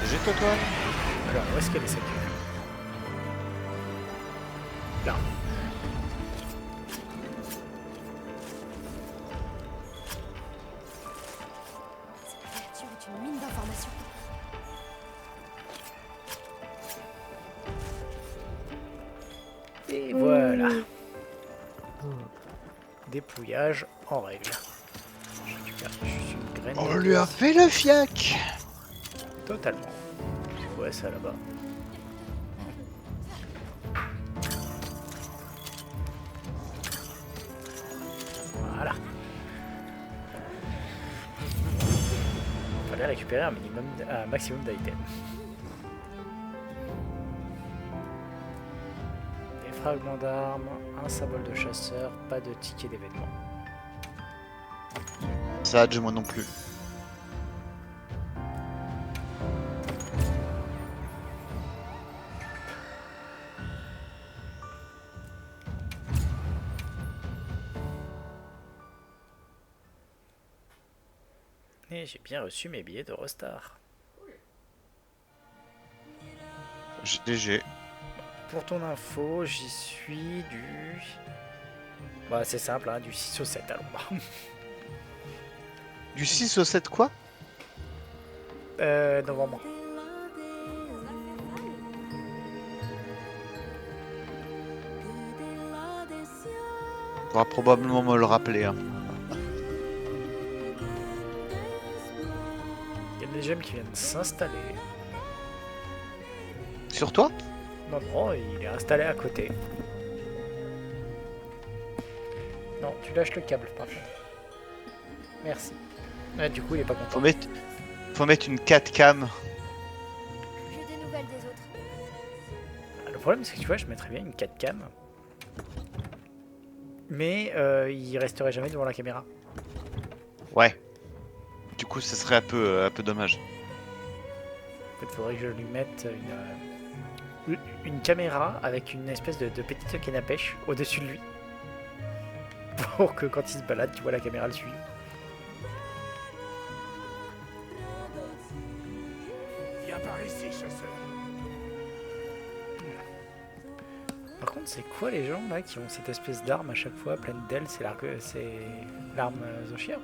Jette-toi toi. Alors, où est-ce qu'elle est cette queue? Là. Cette créature est une mine d'informations. Et voilà. Dépouillage en règle. Je récupère juste une graine. On lui a fait le fiac. Totalement. Ouais, ça là-bas. fallait récupérer un maximum d'items. Des fragments d'armes, un symbole de chasseur, pas de ticket d'événement. Sadge, moi non plus. Et j'ai bien reçu mes billets d'Eurostar. GG. Pour ton info, j'y suis du... Bah c'est simple, hein, du 6 au 7 à Londres. Du 6 au 7 quoi? Novembre. Faudra probablement me le rappeler. Hein. Il y a des gemmes qui viennent s'installer. Sur toi? Non, non, il est installé à côté. Non, tu lâches le câble par contre. Merci. Ah, du coup, il est pas content. Faut mettre une 4 cam. J'ai des nouvelles des autres. Le problème, c'est que tu vois, je mettrais bien une 4 cam. Mais il resterait jamais devant la caméra. Ouais. Du coup, ça serait un peu dommage. En fait, il faudrait que je lui mette une caméra avec une espèce de petite canne à pêche au-dessus de lui. Pour que quand il se balade, tu vois la caméra le suivre. Viens par ici, chasseur. Par contre, c'est quoi les gens là qui ont cette espèce d'arme à chaque fois pleine d'ailes? C'est l'arme Zoshia?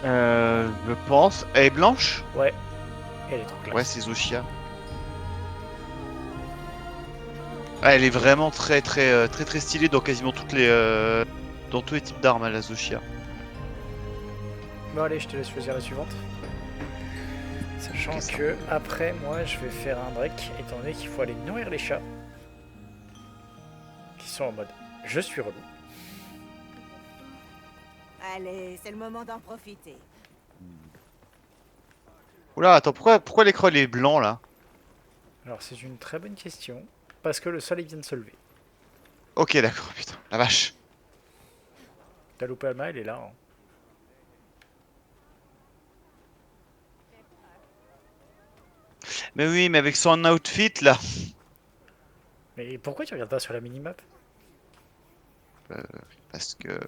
Je pense. Elle est blanche? Ouais. Elle est trop classe. Ouais, c'est Zoshia. Ah, elle est vraiment très stylée dans quasiment toutes les dans tous les types d'armes à la Zoshia. Bon allez, je te laisse choisir la suivante. Sachant Ok, ça que après moi je vais faire un break étant donné qu'il faut aller nourrir les chats. Qui sont en mode je suis relou. Allez, c'est le moment d'en profiter. Oula, attends, pourquoi l'écran il est blanc là? Alors c'est une très bonne question. Parce que le soleil vient de se lever. Ok, d'accord, putain, la vache. T'as loupé Alma, elle est là. Hein. Mais oui, mais avec son outfit là. Mais pourquoi tu regardes pas sur la minimap? Parce que.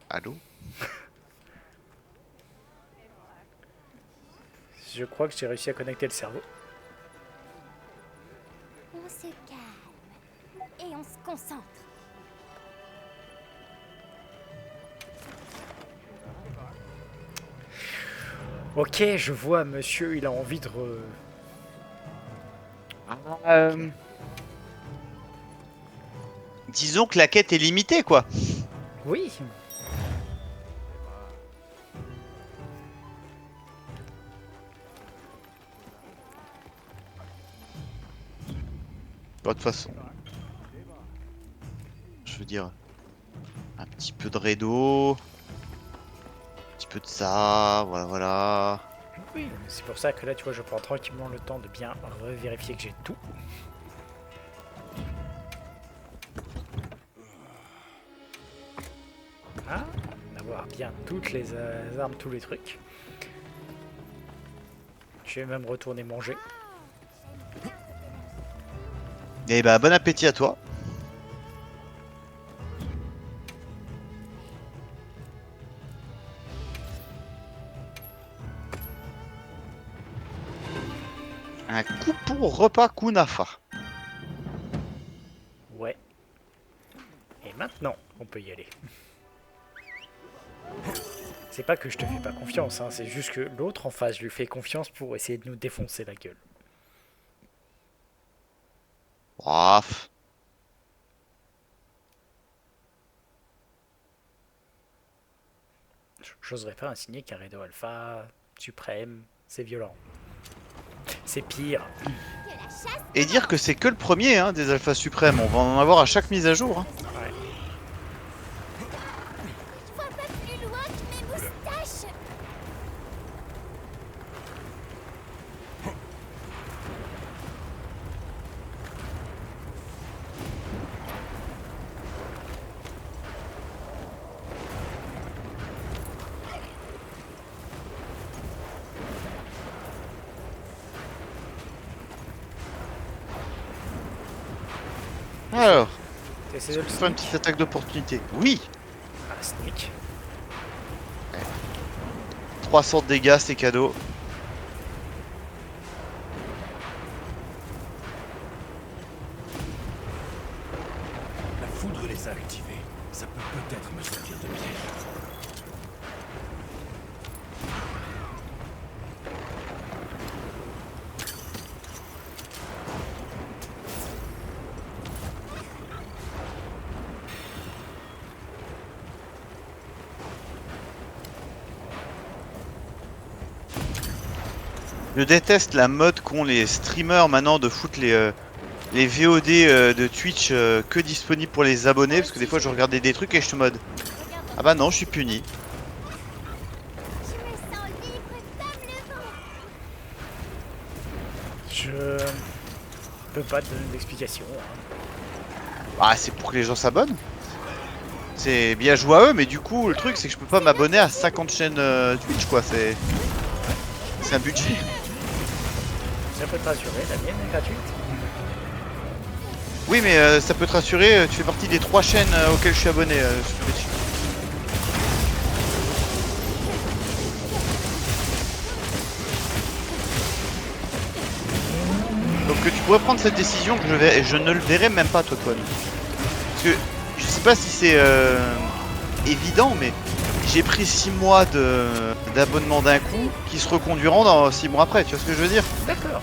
Allô? Je crois que j'ai réussi à connecter le cerveau. On se calme. Et on se concentre. Ok, je vois, monsieur, il a envie de... Disons que la quête est limitée quoi. Oui. De toute façon. Je veux dire. Un petit peu de Redo. Un petit peu de ça. Voilà, voilà. Oui, c'est pour ça que là, tu vois, je prends tranquillement le temps de bien vérifier que j'ai tout. Ah, d'avoir bien toutes les armes, tous les trucs. Je vais même retourner manger. Et bah, bon appétit à toi. Un coup pour repas Kunafa. Ouais. Et maintenant, on peut y aller. C'est pas que je te fais pas confiance, hein, c'est juste que l'autre en face, je lui fais confiance pour essayer de nous défoncer la gueule. Bref. J'oserais pas insigner qu'un Redo Alpha suprême, c'est violent. C'est pire. Que la chasse. Et dire que c'est que le premier hein, des alphas suprêmes. On va en avoir à chaque mise à jour. Hein. Ouais. Alors, T'essaies de le faire une sneak. petite attaque d'opportunité. Oui. Ah, sneak. 300 de dégâts, c'est cadeau. La foudre les a activés. Ça peut peut-être me servir de piège. Je déteste la mode qu'ont les streamers maintenant de foutre les VOD de Twitch que disponibles pour les abonnés. Parce que des fois je regardais des trucs et je suis en mode ah bah non, je suis puni. Je me sens libre comme le vent. Je peux pas te donner d'explication. Hein. Ah, c'est pour que les gens s'abonnent. C'est bien joué à eux, mais du coup, le truc c'est que je peux pas m'abonner à 50 chaînes Twitch quoi. C'est un budget. Ça peut te rassurer, la mienne est gratuite. Oui, mais ça peut te rassurer, tu fais partie des 3 chaînes auxquelles je suis abonné sur Twitch. Donc tu pourrais prendre cette décision que je ne le verrai même pas, toi, Toine. Parce que je sais pas si c'est évident, mais j'ai pris 6 mois d'abonnement d'un coup qui se reconduiront dans 6 mois après, tu vois ce que je veux dire? D'accord.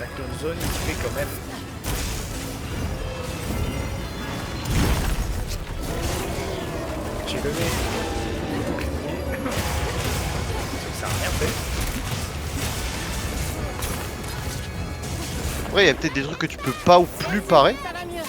Attaque de zone, il fait quand même. J'ai levé le bouclier. Ça a rien fait. Ouais, il y a peut-être des trucs que tu peux pas ou plus parer. Ça va mieux.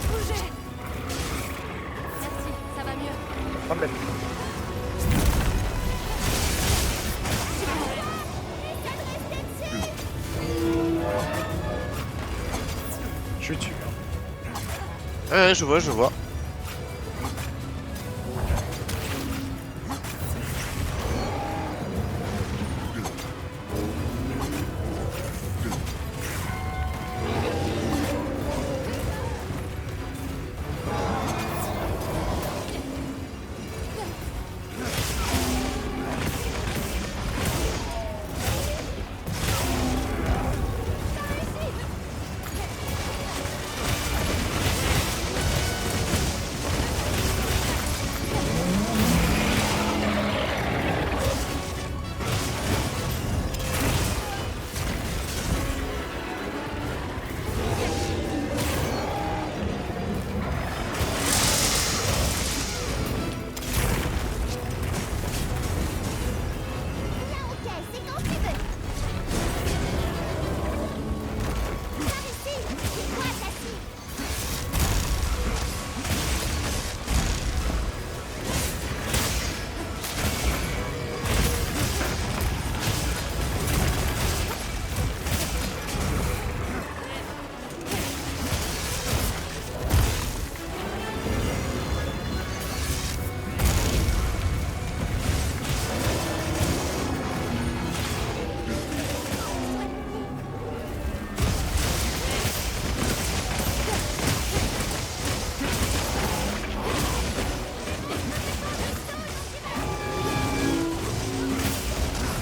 Bougez. Merci, ça va mieux. Prendre la vie. Je tue. Hein. Ouais, je vois, je vois. Ok, c'est quand tu veux. Par ici, dis-moi ta cible.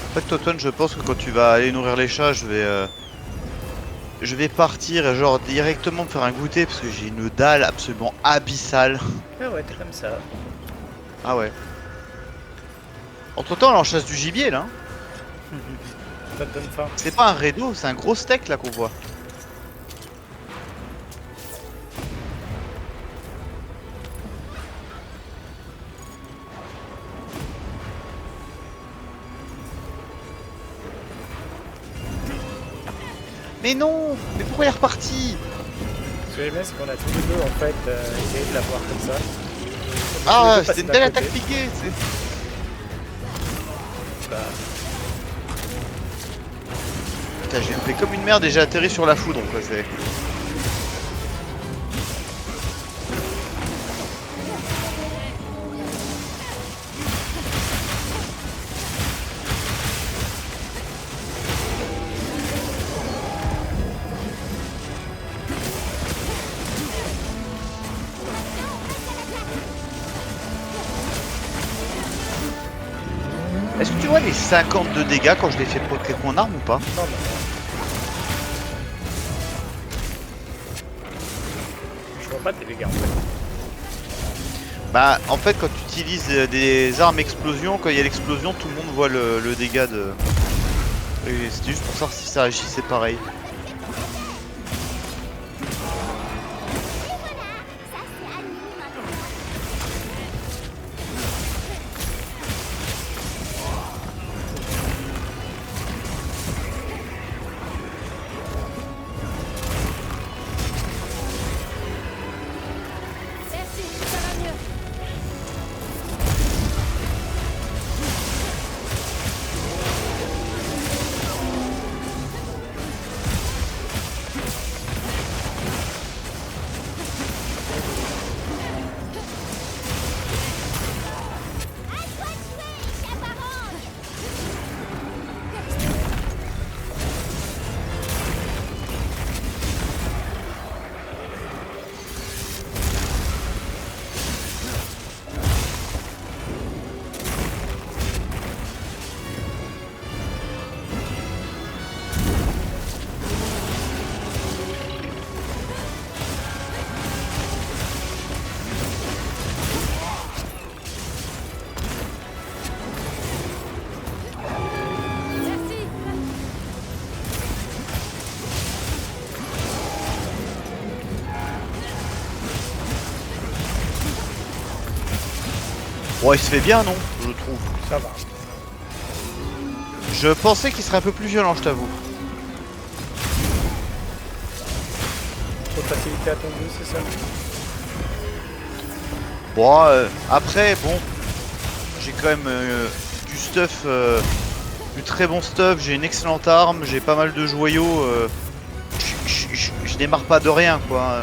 En fait, Toton, je pense que quand tu vas aller nourrir les chats, je vais partir et genre directement me faire un goûter parce que j'ai une dalle absolument abyssale. Ah ouais, t'es comme ça. Ah ouais. Entre temps, on en chasse du gibier là. Ça te donne faim. C'est pas un radeau, c'est un gros steak là qu'on voit. Mais non! Mais pourquoi il est reparti? Ce que j'aime bien, c'est qu'on a tous les deux en fait essayé de l'avoir comme ça. Ah, deux c'était une passer belle d'à attaque côté. piquée! Bah, Putain, j'ai fait comme une merde et j'ai atterri sur la foudre quoi, c'est... Est-ce que tu vois les 52 dégâts quand je les fais proc avec mon arme ou pas? non, non. Je vois pas tes dégâts en fait. Bah en fait quand tu utilises des armes explosion, quand il y a l'explosion tout le monde voit le dégât de... Et c'était juste pour savoir si ça agissait pareil. Merci, ça va mieux. Merci. Bon il se fait bien non? Je trouve. Ça va. Je pensais qu'il serait un peu plus violent je t'avoue. Trop de facilité à ton goût, c'est ça? Bon après bon, j'ai quand même du stuff, du très bon stuff, j'ai une excellente arme, j'ai pas mal de joyaux, je démarre pas de rien quoi.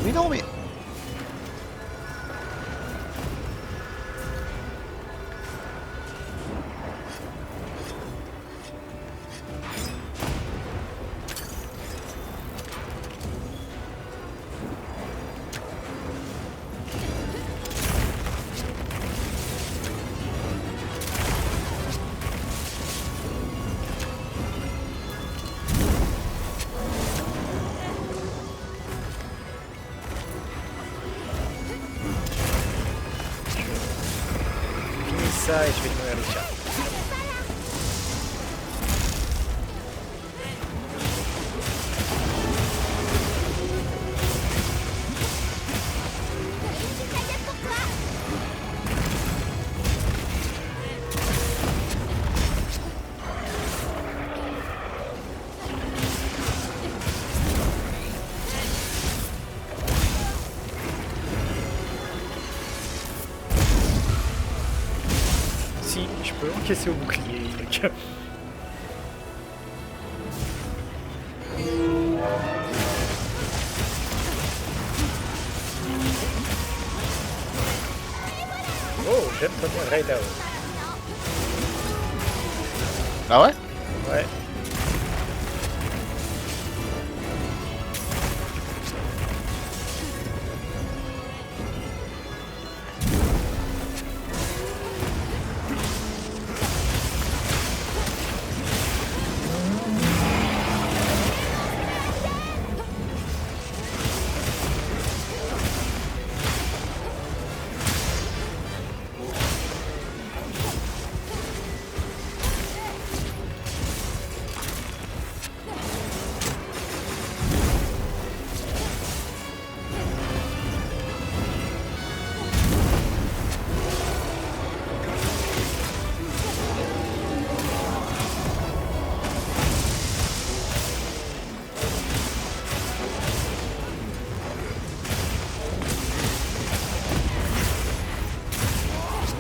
Mais non mais... Finis ça et je vais te nourrir le tien. si, je peux encaisser au bouclier. Donc... Oh, j'aime pas bien Raid là-haut. Ah ouais? Ouais.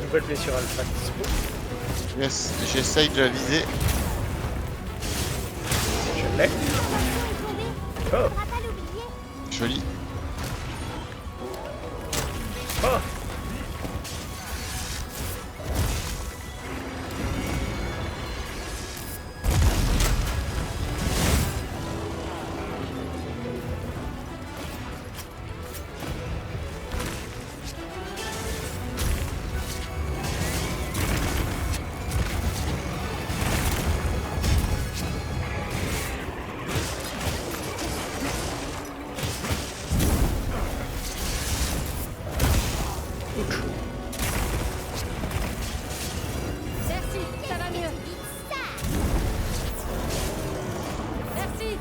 Nouvelle blessure alpha dispo. Yes, j'essaye de la viser. Je l'ai. Oh, Faudra pas l'oublier. Joli. oh. Merci, ça va mieux. Merci.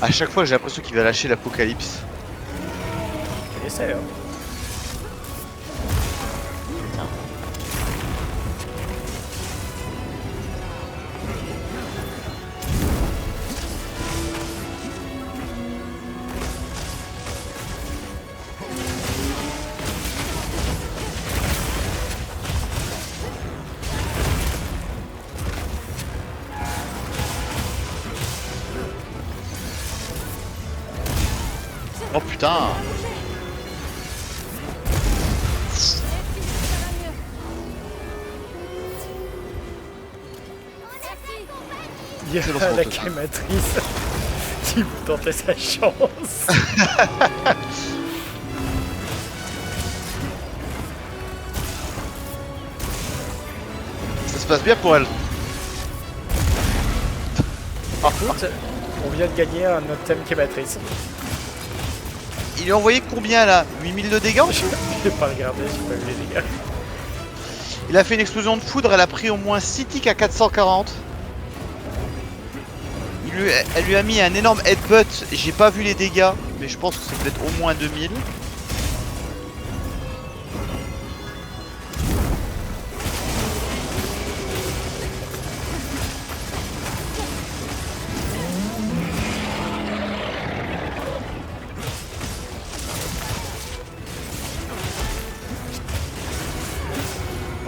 À chaque fois, j'ai l'impression qu'il va lâcher l'apocalypse. Il essaie, hein. Oh putain! Ça va mieux. Il y a C'est bon, la c'est bon. crématrice qui vous tentait sa chance. Ça se passe bien pour elle. Écoute, on vient de gagner un autre thème crématrice. Il lui a envoyé combien là? 8000 de dégâts? J'ai pas regardé, j'ai pas vu les dégâts. Il a fait une explosion de foudre, elle a pris au moins 6 ticks à 440. Elle lui a mis un énorme headbutt, j'ai pas vu les dégâts, mais je pense que c'est peut-être au moins 2000.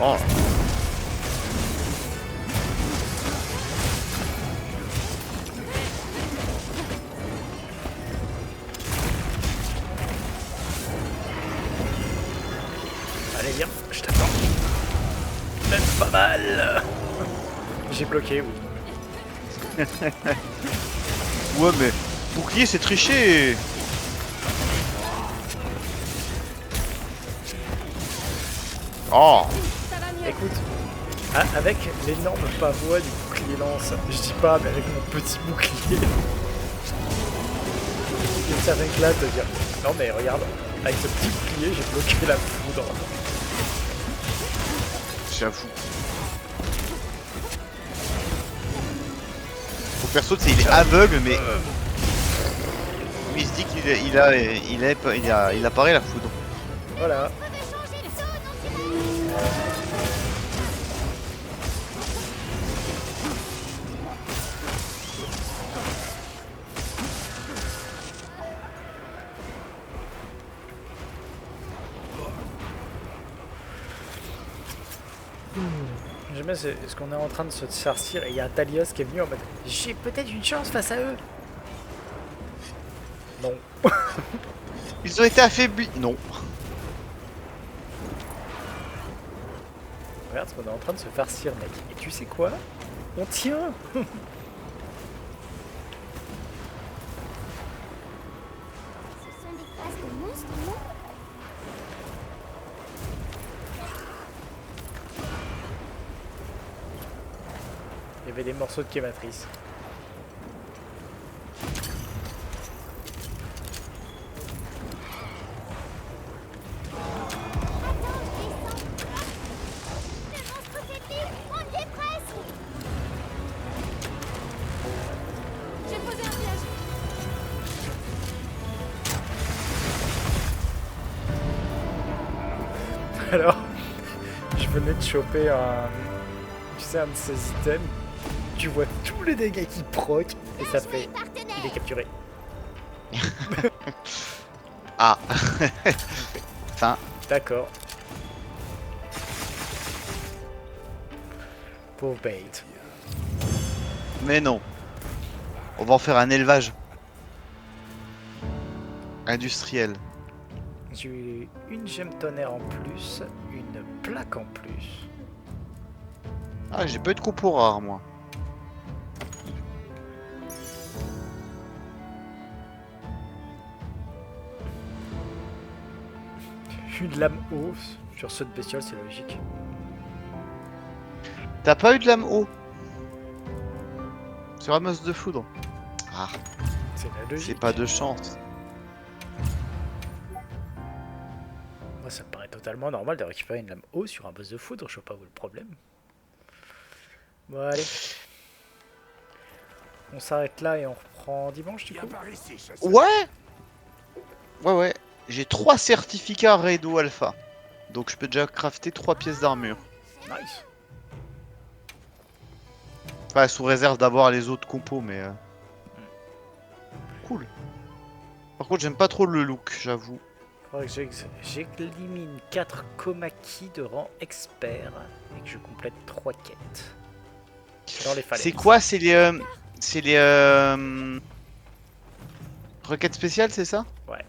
Oh. Allez, viens, je t'attends. Même pas mal. J'ai bloqué, oui. Ouais mais bouclier c'est triché. Oh. Ça va mieux. Écoute, avec l'énorme pavois du bouclier lance, je dis pas, mais avec mon petit bouclier, il y a certains classe de dire non, mais regarde, avec ce petit bouclier, j'ai bloqué la foudre. J'avoue. Au perso, tu sais, il est aveugle, mais il se dit qu'il apparaît la foudre. Voilà. J'aime bien ce qu'on est en train de se farcir et il y a un Talios qui est venu en mode j'ai peut-être une chance face à eux. Non. Ils ont été affaiblis. Non. Regarde ce qu'on est en train de se farcir, mec. Et tu sais quoi? On tient. Ce sont des classes de monstres, non? Il y avait des morceaux de quématrice. Le monstre s'étire, on y est presque. J'ai posé un piège. Alors, je venais de choper un, tu sais, un de ces items. Tu vois tous les dégâts qui proc et ça fait. Il est capturé. Ah. Enfin, D'accord. Pauvre bait. mais non. On va en faire un élevage. Industriel. J'ai eu une gemme tonnerre en plus, une plaque en plus. Ah, j'ai pas eu de coupeau rare, moi. Une lame hausse sur ceux de bestiole, c'est logique. T'as pas eu de lame haut sur Amos de foudre? Ah, C'est la logique. c'est pas de chance. Moi, ça me paraît totalement normal de récupérer une lame haut sur un boss de foudre, je vois pas où est le problème. Bon, allez. On s'arrête là et on reprend dimanche, du Viens coup. par ici, chasseur. Ouais. Ouais. J'ai 3 certificats Raido Alpha. Donc je peux déjà crafter 3 pièces d'armure. Nice. Enfin, sous réserve d'avoir les autres compos, mais... Cool. Par contre, j'aime pas trop le look, j'avoue. Faudrait que j'élimine 4 Komaki de rang expert et que je complète 3 quêtes. Dans les falaises. C'est quoi? C'est les... C'est les... Requêtes spéciales, c'est ça? Ouais.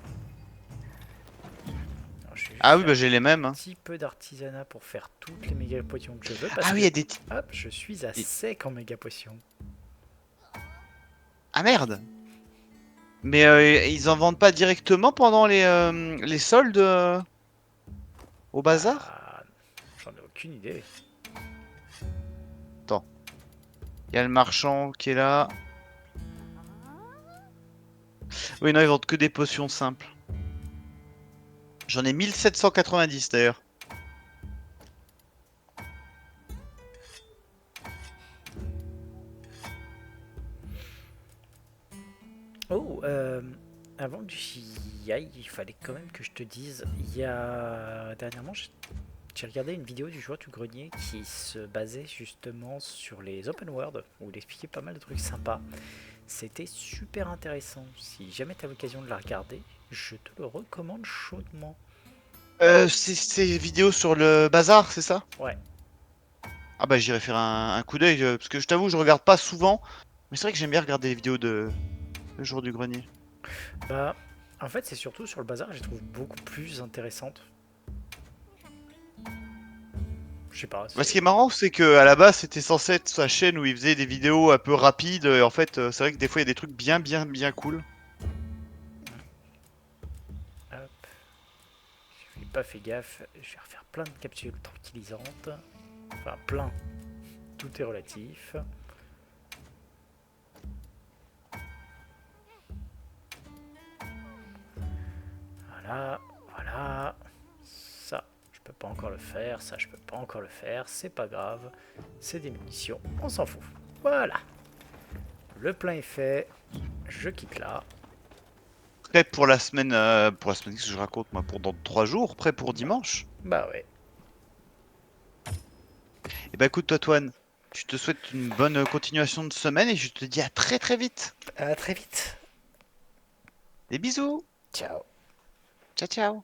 Alors, je vais Ah oui, faire bah j'ai les mêmes. un Hein. petit peu d'artisanat pour faire toutes les méga potions que je veux. Parce Ah oui, il que, y a des... hop, je suis à sec en méga potions. Ah merde! Mais ils en vendent pas directement pendant les soldes au bazar? Ah, j'en ai aucune idée. Il y a le marchand qui est là. Oui, non, ils vendent que des potions simples. J'en ai 1790 d'ailleurs. Oh, avant que j'y aille, il fallait quand même que je te dise, il y a... Dernièrement, j'ai regardé une vidéo du joueur du grenier qui se basait justement sur les open world, où il expliquait pas mal de trucs sympas. C'était super intéressant. Si jamais tu as l'occasion de la regarder, je te le recommande chaudement. C'est vidéo sur le bazar, c'est ça? Ouais. Ah bah j'irai faire un coup d'œil, parce que je t'avoue, je regarde pas souvent. Mais c'est vrai que j'aime bien regarder les vidéos de le jour du grenier. Bah, en fait, c'est surtout sur le bazar, je les trouve beaucoup plus intéressantes. Je sais pas. Bah, ce qui est marrant, c'est que à la base, c'était censé être sa chaîne où il faisait des vidéos un peu rapides. Et en fait, c'est vrai que des fois, il y a des trucs bien cool. Hop. J'ai pas fait gaffe. Je vais refaire plein de capsules tranquillisantes. Enfin, plein. Tout est relatif. Voilà, voilà. Ça, je peux pas encore le faire. Ça, je peux pas encore le faire. C'est pas grave. C'est des munitions. On s'en fout. Voilà. Le plein est fait. Je quitte là. Prêt pour la semaine, qu'est-ce que je raconte moi, pour dans 3 jours, prêt pour dimanche. Bah ouais. Et bah écoute, toi, Toine, je te souhaite une bonne continuation de semaine et je te dis à très vite. À très vite. Des bisous. Ciao. Ciao.